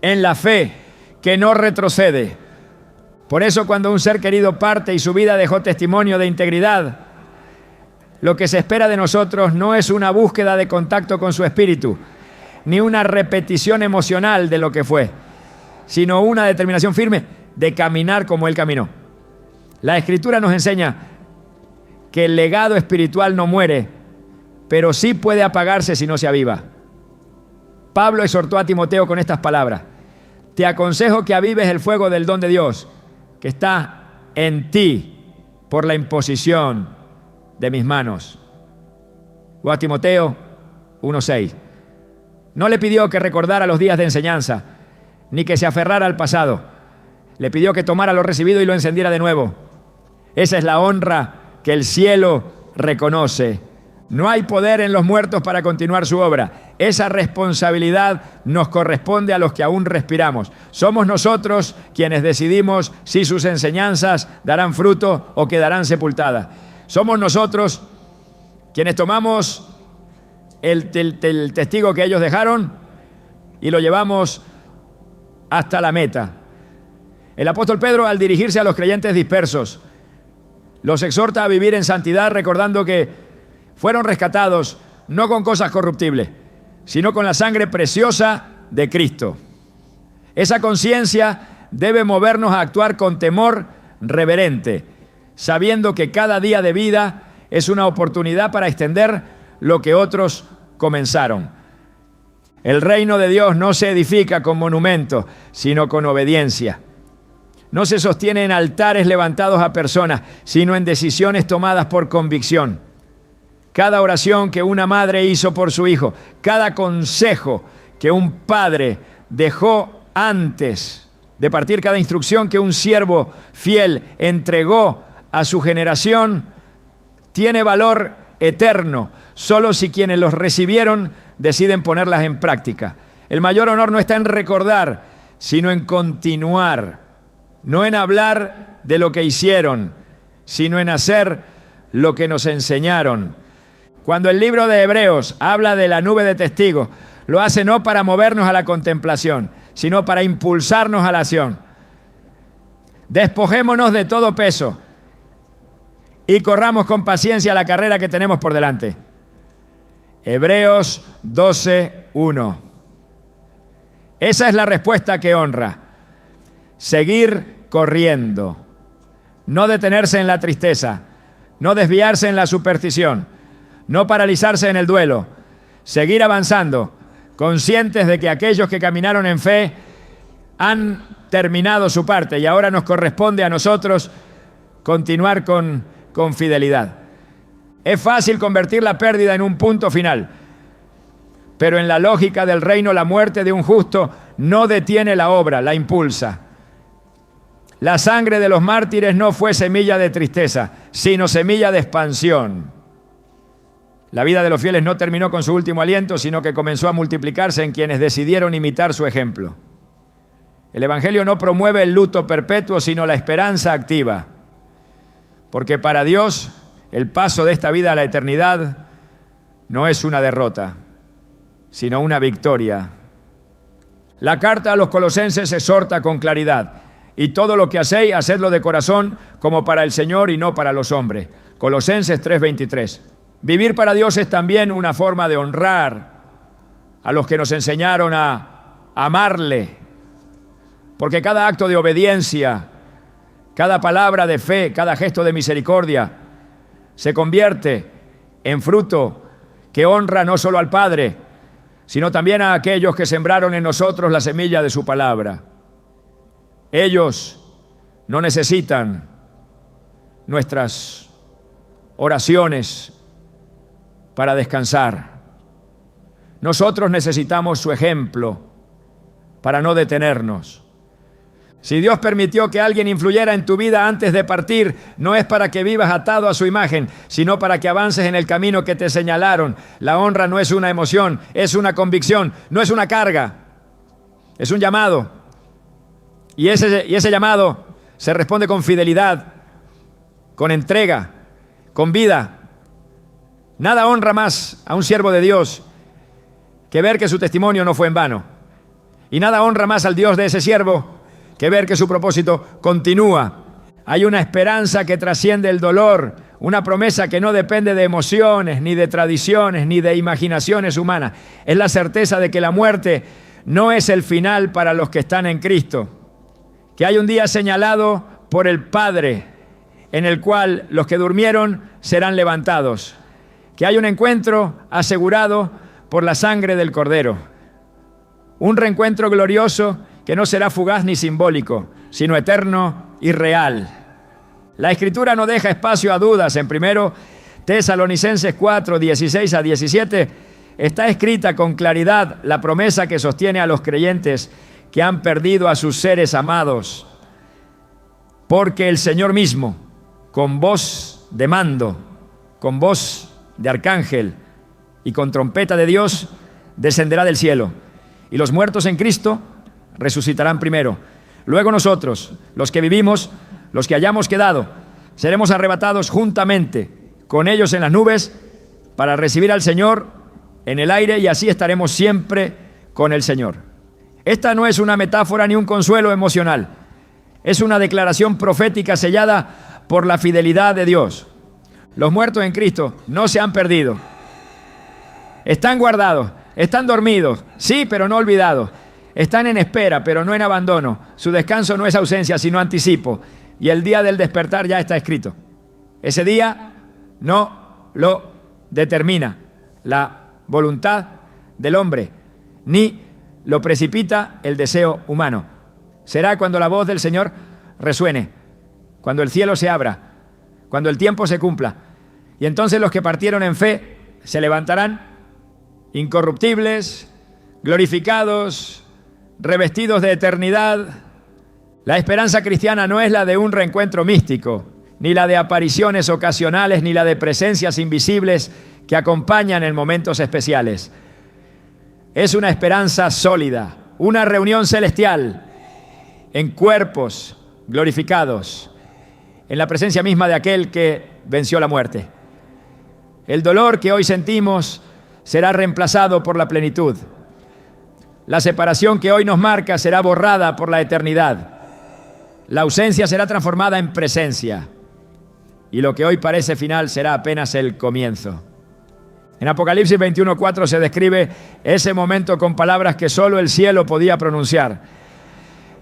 en la fe que no retrocede. Por eso, cuando un ser querido parte y su vida dejó testimonio de integridad, lo que se espera de nosotros no es una búsqueda de contacto con su espíritu, ni una repetición emocional de lo que fue, sino una determinación firme de caminar como Él caminó. La Escritura nos enseña que el legado espiritual no muere, pero sí puede apagarse si no se aviva. Pablo exhortó a Timoteo con estas palabras: te aconsejo que avives el fuego del don de Dios que está en ti por la imposición de mis manos. O a Timoteo 1:6. No le pidió que recordara los días de enseñanza, ni que se aferrara al pasado. Le pidió que tomara lo recibido y lo encendiera de nuevo. Esa es la honra que el cielo reconoce. No hay poder en los muertos para continuar su obra. Esa responsabilidad nos corresponde a los que aún respiramos. Somos nosotros quienes decidimos si sus enseñanzas darán fruto o quedarán sepultadas. Somos nosotros quienes tomamos el testigo que ellos dejaron y lo llevamos hasta la meta. El apóstol Pedro, al dirigirse a los creyentes dispersos, los exhorta a vivir en santidad, recordando que fueron rescatados no con cosas corruptibles, sino con la sangre preciosa de Cristo. Esa conciencia debe movernos a actuar con temor reverente, sabiendo que cada día de vida es una oportunidad para extender lo que otros comenzaron. El reino de Dios no se edifica con monumentos, sino con obediencia. No se sostiene en altares levantados a personas, sino en decisiones tomadas por convicción. Cada oración que una madre hizo por su hijo, cada consejo que un padre dejó antes de partir, cada instrucción que un siervo fiel entregó a su generación, tiene valor eterno, solo si quienes los recibieron deciden ponerlas en práctica. El mayor honor no está en recordar, sino en continuar. No en hablar de lo que hicieron, sino en hacer lo que nos enseñaron. Cuando el libro de Hebreos habla de la nube de testigos, lo hace no para movernos a la contemplación, sino para impulsarnos a la acción. Despojémonos de todo peso y corramos con paciencia la carrera que tenemos por delante. Hebreos 12:1. Esa es la respuesta que honra. Seguir corriendo, no detenerse en la tristeza, no desviarse en la superstición, no paralizarse en el duelo, seguir avanzando, conscientes de que aquellos que caminaron en fe han terminado su parte y ahora nos corresponde a nosotros continuar con fidelidad. Es fácil convertir la pérdida en un punto final, pero en la lógica del reino la muerte de un justo no detiene la obra, la impulsa. La sangre de los mártires no fue semilla de tristeza, sino semilla de expansión. La vida de los fieles no terminó con su último aliento, sino que comenzó a multiplicarse en quienes decidieron imitar su ejemplo. El Evangelio no promueve el luto perpetuo, sino la esperanza activa. Porque para Dios, el paso de esta vida a la eternidad no es una derrota, sino una victoria. La carta a los Colosenses exhorta con claridad: y todo lo que hacéis, hacedlo de corazón, como para el Señor y no para los hombres. Colosenses 3:23. Vivir para Dios es también una forma de honrar a los que nos enseñaron a amarle, porque cada acto de obediencia, cada palabra de fe, cada gesto de misericordia se convierte en fruto que honra no solo al Padre, sino también a aquellos que sembraron en nosotros la semilla de su palabra. Ellos no necesitan nuestras oraciones para descansar. Nosotros necesitamos su ejemplo para no detenernos. Si Dios permitió que alguien influyera en tu vida antes de partir, no es para que vivas atado a su imagen, sino para que avances en el camino que te señalaron. La honra no es una emoción, es una convicción, no es una carga, es un llamado. Y ese llamado se responde con fidelidad, con entrega, con vida. Nada honra más a un siervo de Dios que ver que su testimonio no fue en vano. Y nada honra más al Dios de ese siervo que ver que su propósito continúa. Hay una esperanza que trasciende el dolor, una promesa que no depende de emociones, ni de tradiciones, ni de imaginaciones humanas. Es la certeza de que la muerte no es el final para los que están en Cristo, que hay un día señalado por el Padre en el cual los que durmieron serán levantados, que hay un encuentro asegurado por la sangre del Cordero, un reencuentro glorioso que no será fugaz ni simbólico, sino eterno y real. La Escritura no deja espacio a dudas. En 1 Tesalonicenses 4, 16 a 17, está escrita con claridad la promesa que sostiene a los creyentes que han perdido a sus seres amados. Porque el Señor mismo, con voz de mando, con voz de arcángel y con trompeta de Dios, descenderá del cielo, y los muertos en Cristo resucitarán primero. Luego nosotros, los que vivimos, los que hayamos quedado, seremos arrebatados juntamente con ellos en las nubes para recibir al Señor en el aire, y así estaremos siempre con el Señor. Esta no es una metáfora ni un consuelo emocional. Es una declaración profética sellada por la fidelidad de Dios. Los muertos en Cristo no se han perdido. Están guardados, están dormidos, sí, pero no olvidados. Están en espera, pero no en abandono. Su descanso no es ausencia, sino anticipo. Y el día del despertar ya está escrito. Ese día no lo determina la voluntad del hombre, ni lo precipita el deseo humano. Será cuando la voz del Señor resuene, cuando el cielo se abra, cuando el tiempo se cumpla. Y entonces los que partieron en fe se levantarán incorruptibles, glorificados, revestidos de eternidad. La esperanza cristiana no es la de un reencuentro místico, ni la de apariciones ocasionales, ni la de presencias invisibles que acompañan en momentos especiales. Es una esperanza sólida, una reunión celestial en cuerpos glorificados, en la presencia misma de aquel que venció la muerte. El dolor que hoy sentimos será reemplazado por la plenitud. La separación que hoy nos marca será borrada por la eternidad. La ausencia será transformada en presencia. Y lo que hoy parece final será apenas el comienzo. En Apocalipsis 21:4 se describe ese momento con palabras que solo el cielo podía pronunciar.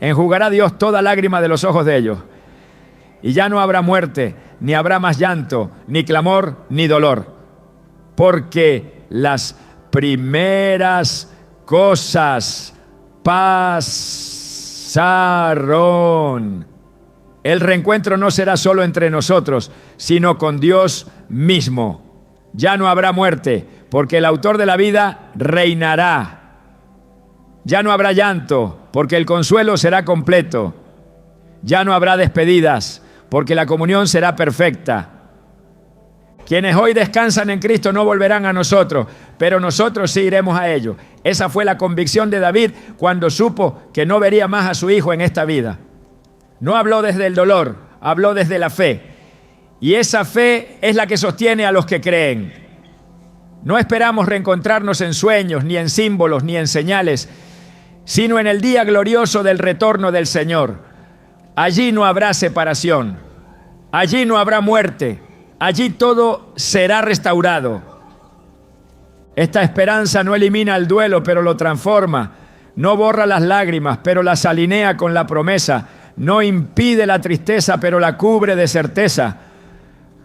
Enjugará Dios toda lágrima de los ojos de ellos. Y ya no habrá muerte, ni habrá más llanto, ni clamor, ni dolor. Porque las primeras cosas pasaron. El reencuentro no será solo entre nosotros, sino con Dios mismo. Ya no habrá muerte, porque el autor de la vida reinará. Ya no habrá llanto, porque el consuelo será completo. Ya no habrá despedidas, porque la comunión será perfecta. Quienes hoy descansan en Cristo no volverán a nosotros, pero nosotros sí iremos a ellos. Esa fue la convicción de David cuando supo que no vería más a su hijo en esta vida. No habló desde el dolor, habló desde la fe. Y esa fe es la que sostiene a los que creen. No esperamos reencontrarnos en sueños, ni en símbolos, ni en señales. sino en el día glorioso del retorno del Señor. Allí no habrá separación, allí no habrá muerte, allí todo será restaurado. Esta esperanza no elimina el duelo, pero lo transforma. No borra las lágrimas, pero las alinea con la promesa. No impide la tristeza, pero la cubre de certeza.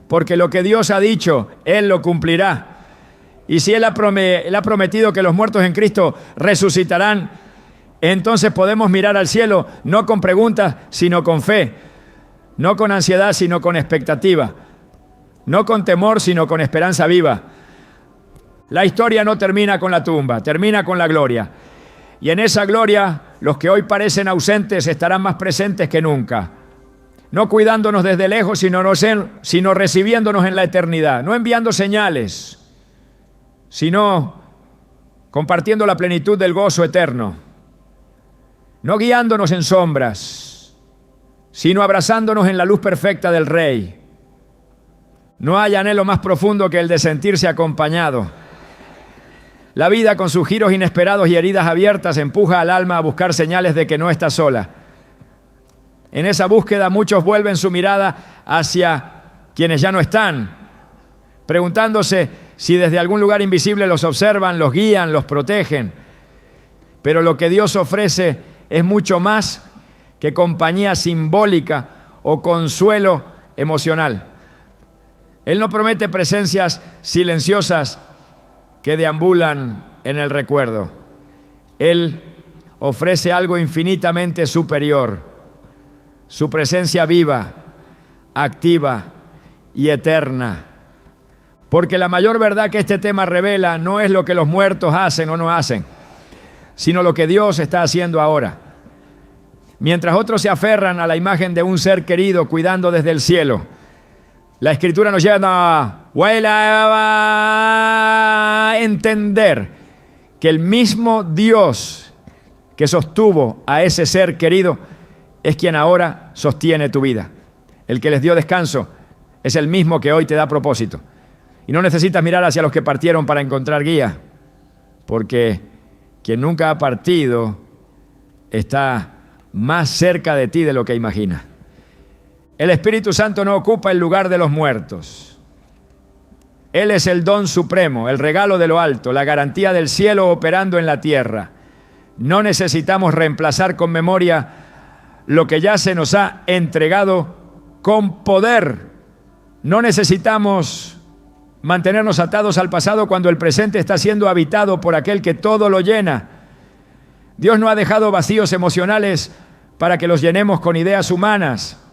Porque lo que Dios ha dicho, Él lo cumplirá. Y si Él ha prometido que los muertos en Cristo resucitarán, entonces podemos mirar al cielo no con preguntas, sino con fe. No con ansiedad, sino con expectativa. No con temor, sino con esperanza viva. La historia no termina con la tumba, termina con la gloria. Y en esa gloria, los que hoy parecen ausentes estarán más presentes que nunca. No cuidándonos desde lejos, sino recibiéndonos en la eternidad. No enviando señales, sino compartiendo la plenitud del gozo eterno. No guiándonos en sombras, sino abrazándonos en la luz perfecta del Rey. No hay anhelo más profundo que el de sentirse acompañado. La vida, con sus giros inesperados y heridas abiertas, empuja al alma a buscar señales de que no está sola. En esa búsqueda muchos vuelven su mirada hacia quienes ya no están, preguntándose si desde algún lugar invisible los observan, los guían, los protegen. Pero lo que Dios ofrece es mucho más que compañía simbólica o consuelo emocional. Él no promete presencias silenciosas que deambulan en el recuerdo. Él ofrece algo infinitamente superior, su presencia viva, activa y eterna. Porque la mayor verdad que este tema revela no es lo que los muertos hacen o no hacen, sino lo que Dios está haciendo ahora. Mientras otros se aferran a la imagen de un ser querido cuidando desde el cielo, la Escritura nos lleva a entender que el mismo Dios que sostuvo a ese ser querido es quien ahora sostiene tu vida. El que les dio descanso es el mismo que hoy te da propósito. Y no necesitas mirar hacia los que partieron para encontrar guía, porque quien nunca ha partido está más cerca de ti de lo que imaginas. El Espíritu Santo no ocupa el lugar de los muertos. Él es el don supremo, el regalo de lo alto, la garantía del cielo operando en la tierra. No necesitamos reemplazar con memoria lo que ya se nos ha entregado con poder. No necesitamos mantenernos atados al pasado cuando el presente está siendo habitado por aquel que todo lo llena. Dios no ha dejado vacíos emocionales para que los llenemos con ideas humanas.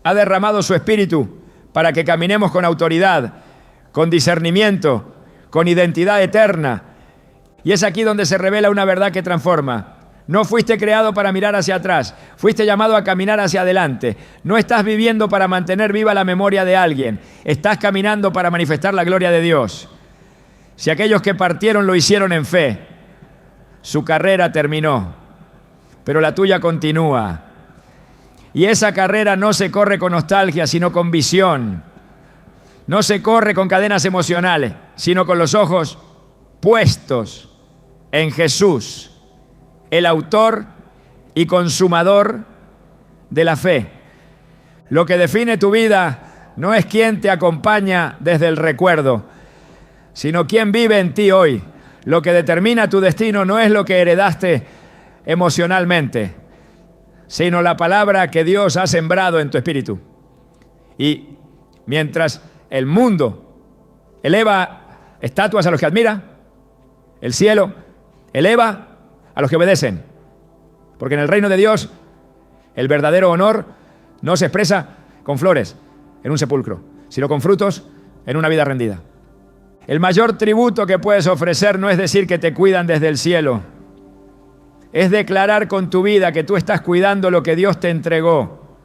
Ha derramado su Espíritu para que caminemos con autoridad, con discernimiento, con identidad eterna. Y es aquí donde se revela una verdad que transforma. No fuiste creado para mirar hacia atrás, fuiste llamado a caminar hacia adelante. No estás viviendo para mantener viva la memoria de alguien, estás caminando para manifestar la gloria de Dios. Si aquellos que partieron lo hicieron en fe, su carrera terminó, pero la tuya continúa. Y esa carrera no se corre con nostalgia, sino con visión. No se corre con cadenas emocionales, sino con los ojos puestos en Jesús, el autor y consumador de la fe. Lo que define tu vida no es quién te acompaña desde el recuerdo, sino quién vive en ti hoy. Lo que determina tu destino no es lo que heredaste emocionalmente, sino la palabra que Dios ha sembrado en tu espíritu. Y mientras el mundo eleva estatuas a los que admira, el cielo eleva a los que obedecen. Porque en el reino de Dios el verdadero honor no se expresa con flores en un sepulcro, sino con frutos en una vida rendida. El mayor tributo que puedes ofrecer no es decir que te cuidan desde el cielo, es declarar con tu vida que tú estás cuidando lo que Dios te entregó,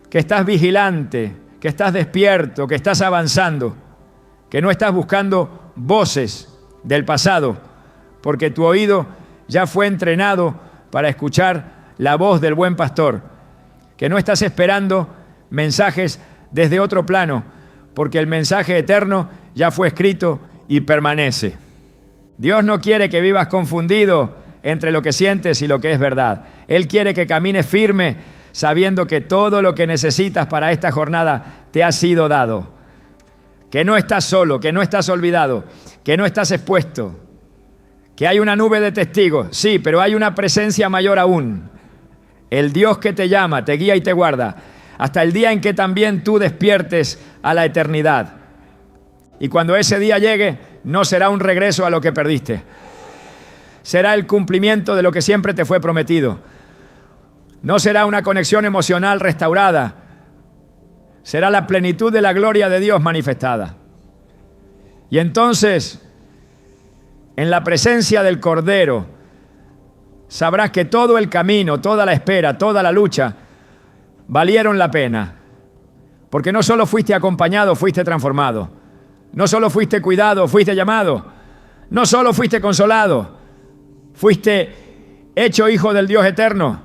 que estás vigilante, que estás despierto, que estás avanzando, que no estás buscando voces del pasado, porque tu oído ya fue entrenado para escuchar la voz del buen pastor, que no estás esperando mensajes desde otro plano, porque el mensaje eterno ya fue escrito y permanece. Dios no quiere que vivas confundido entre lo que sientes y lo que es verdad. Él quiere que camines firme, sabiendo que todo lo que necesitas para esta jornada te ha sido dado. Que no estás solo, que no estás olvidado, que no estás expuesto, que hay una nube de testigos, sí, pero hay una presencia mayor aún. El Dios que te llama, te guía y te guarda, hasta el día en que también tú despiertes a la eternidad. Y cuando ese día llegue, no será un regreso a lo que perdiste. Será el cumplimiento de lo que siempre te fue prometido. No será una conexión emocional restaurada. Será la plenitud de la gloria de Dios manifestada. Y entonces, en la presencia del Cordero, sabrás que todo el camino, toda la espera, toda la lucha, valieron la pena. Porque no solo fuiste acompañado, fuiste transformado. No solo fuiste cuidado, fuiste llamado. No solo fuiste consolado, fuiste hecho hijo del Dios eterno.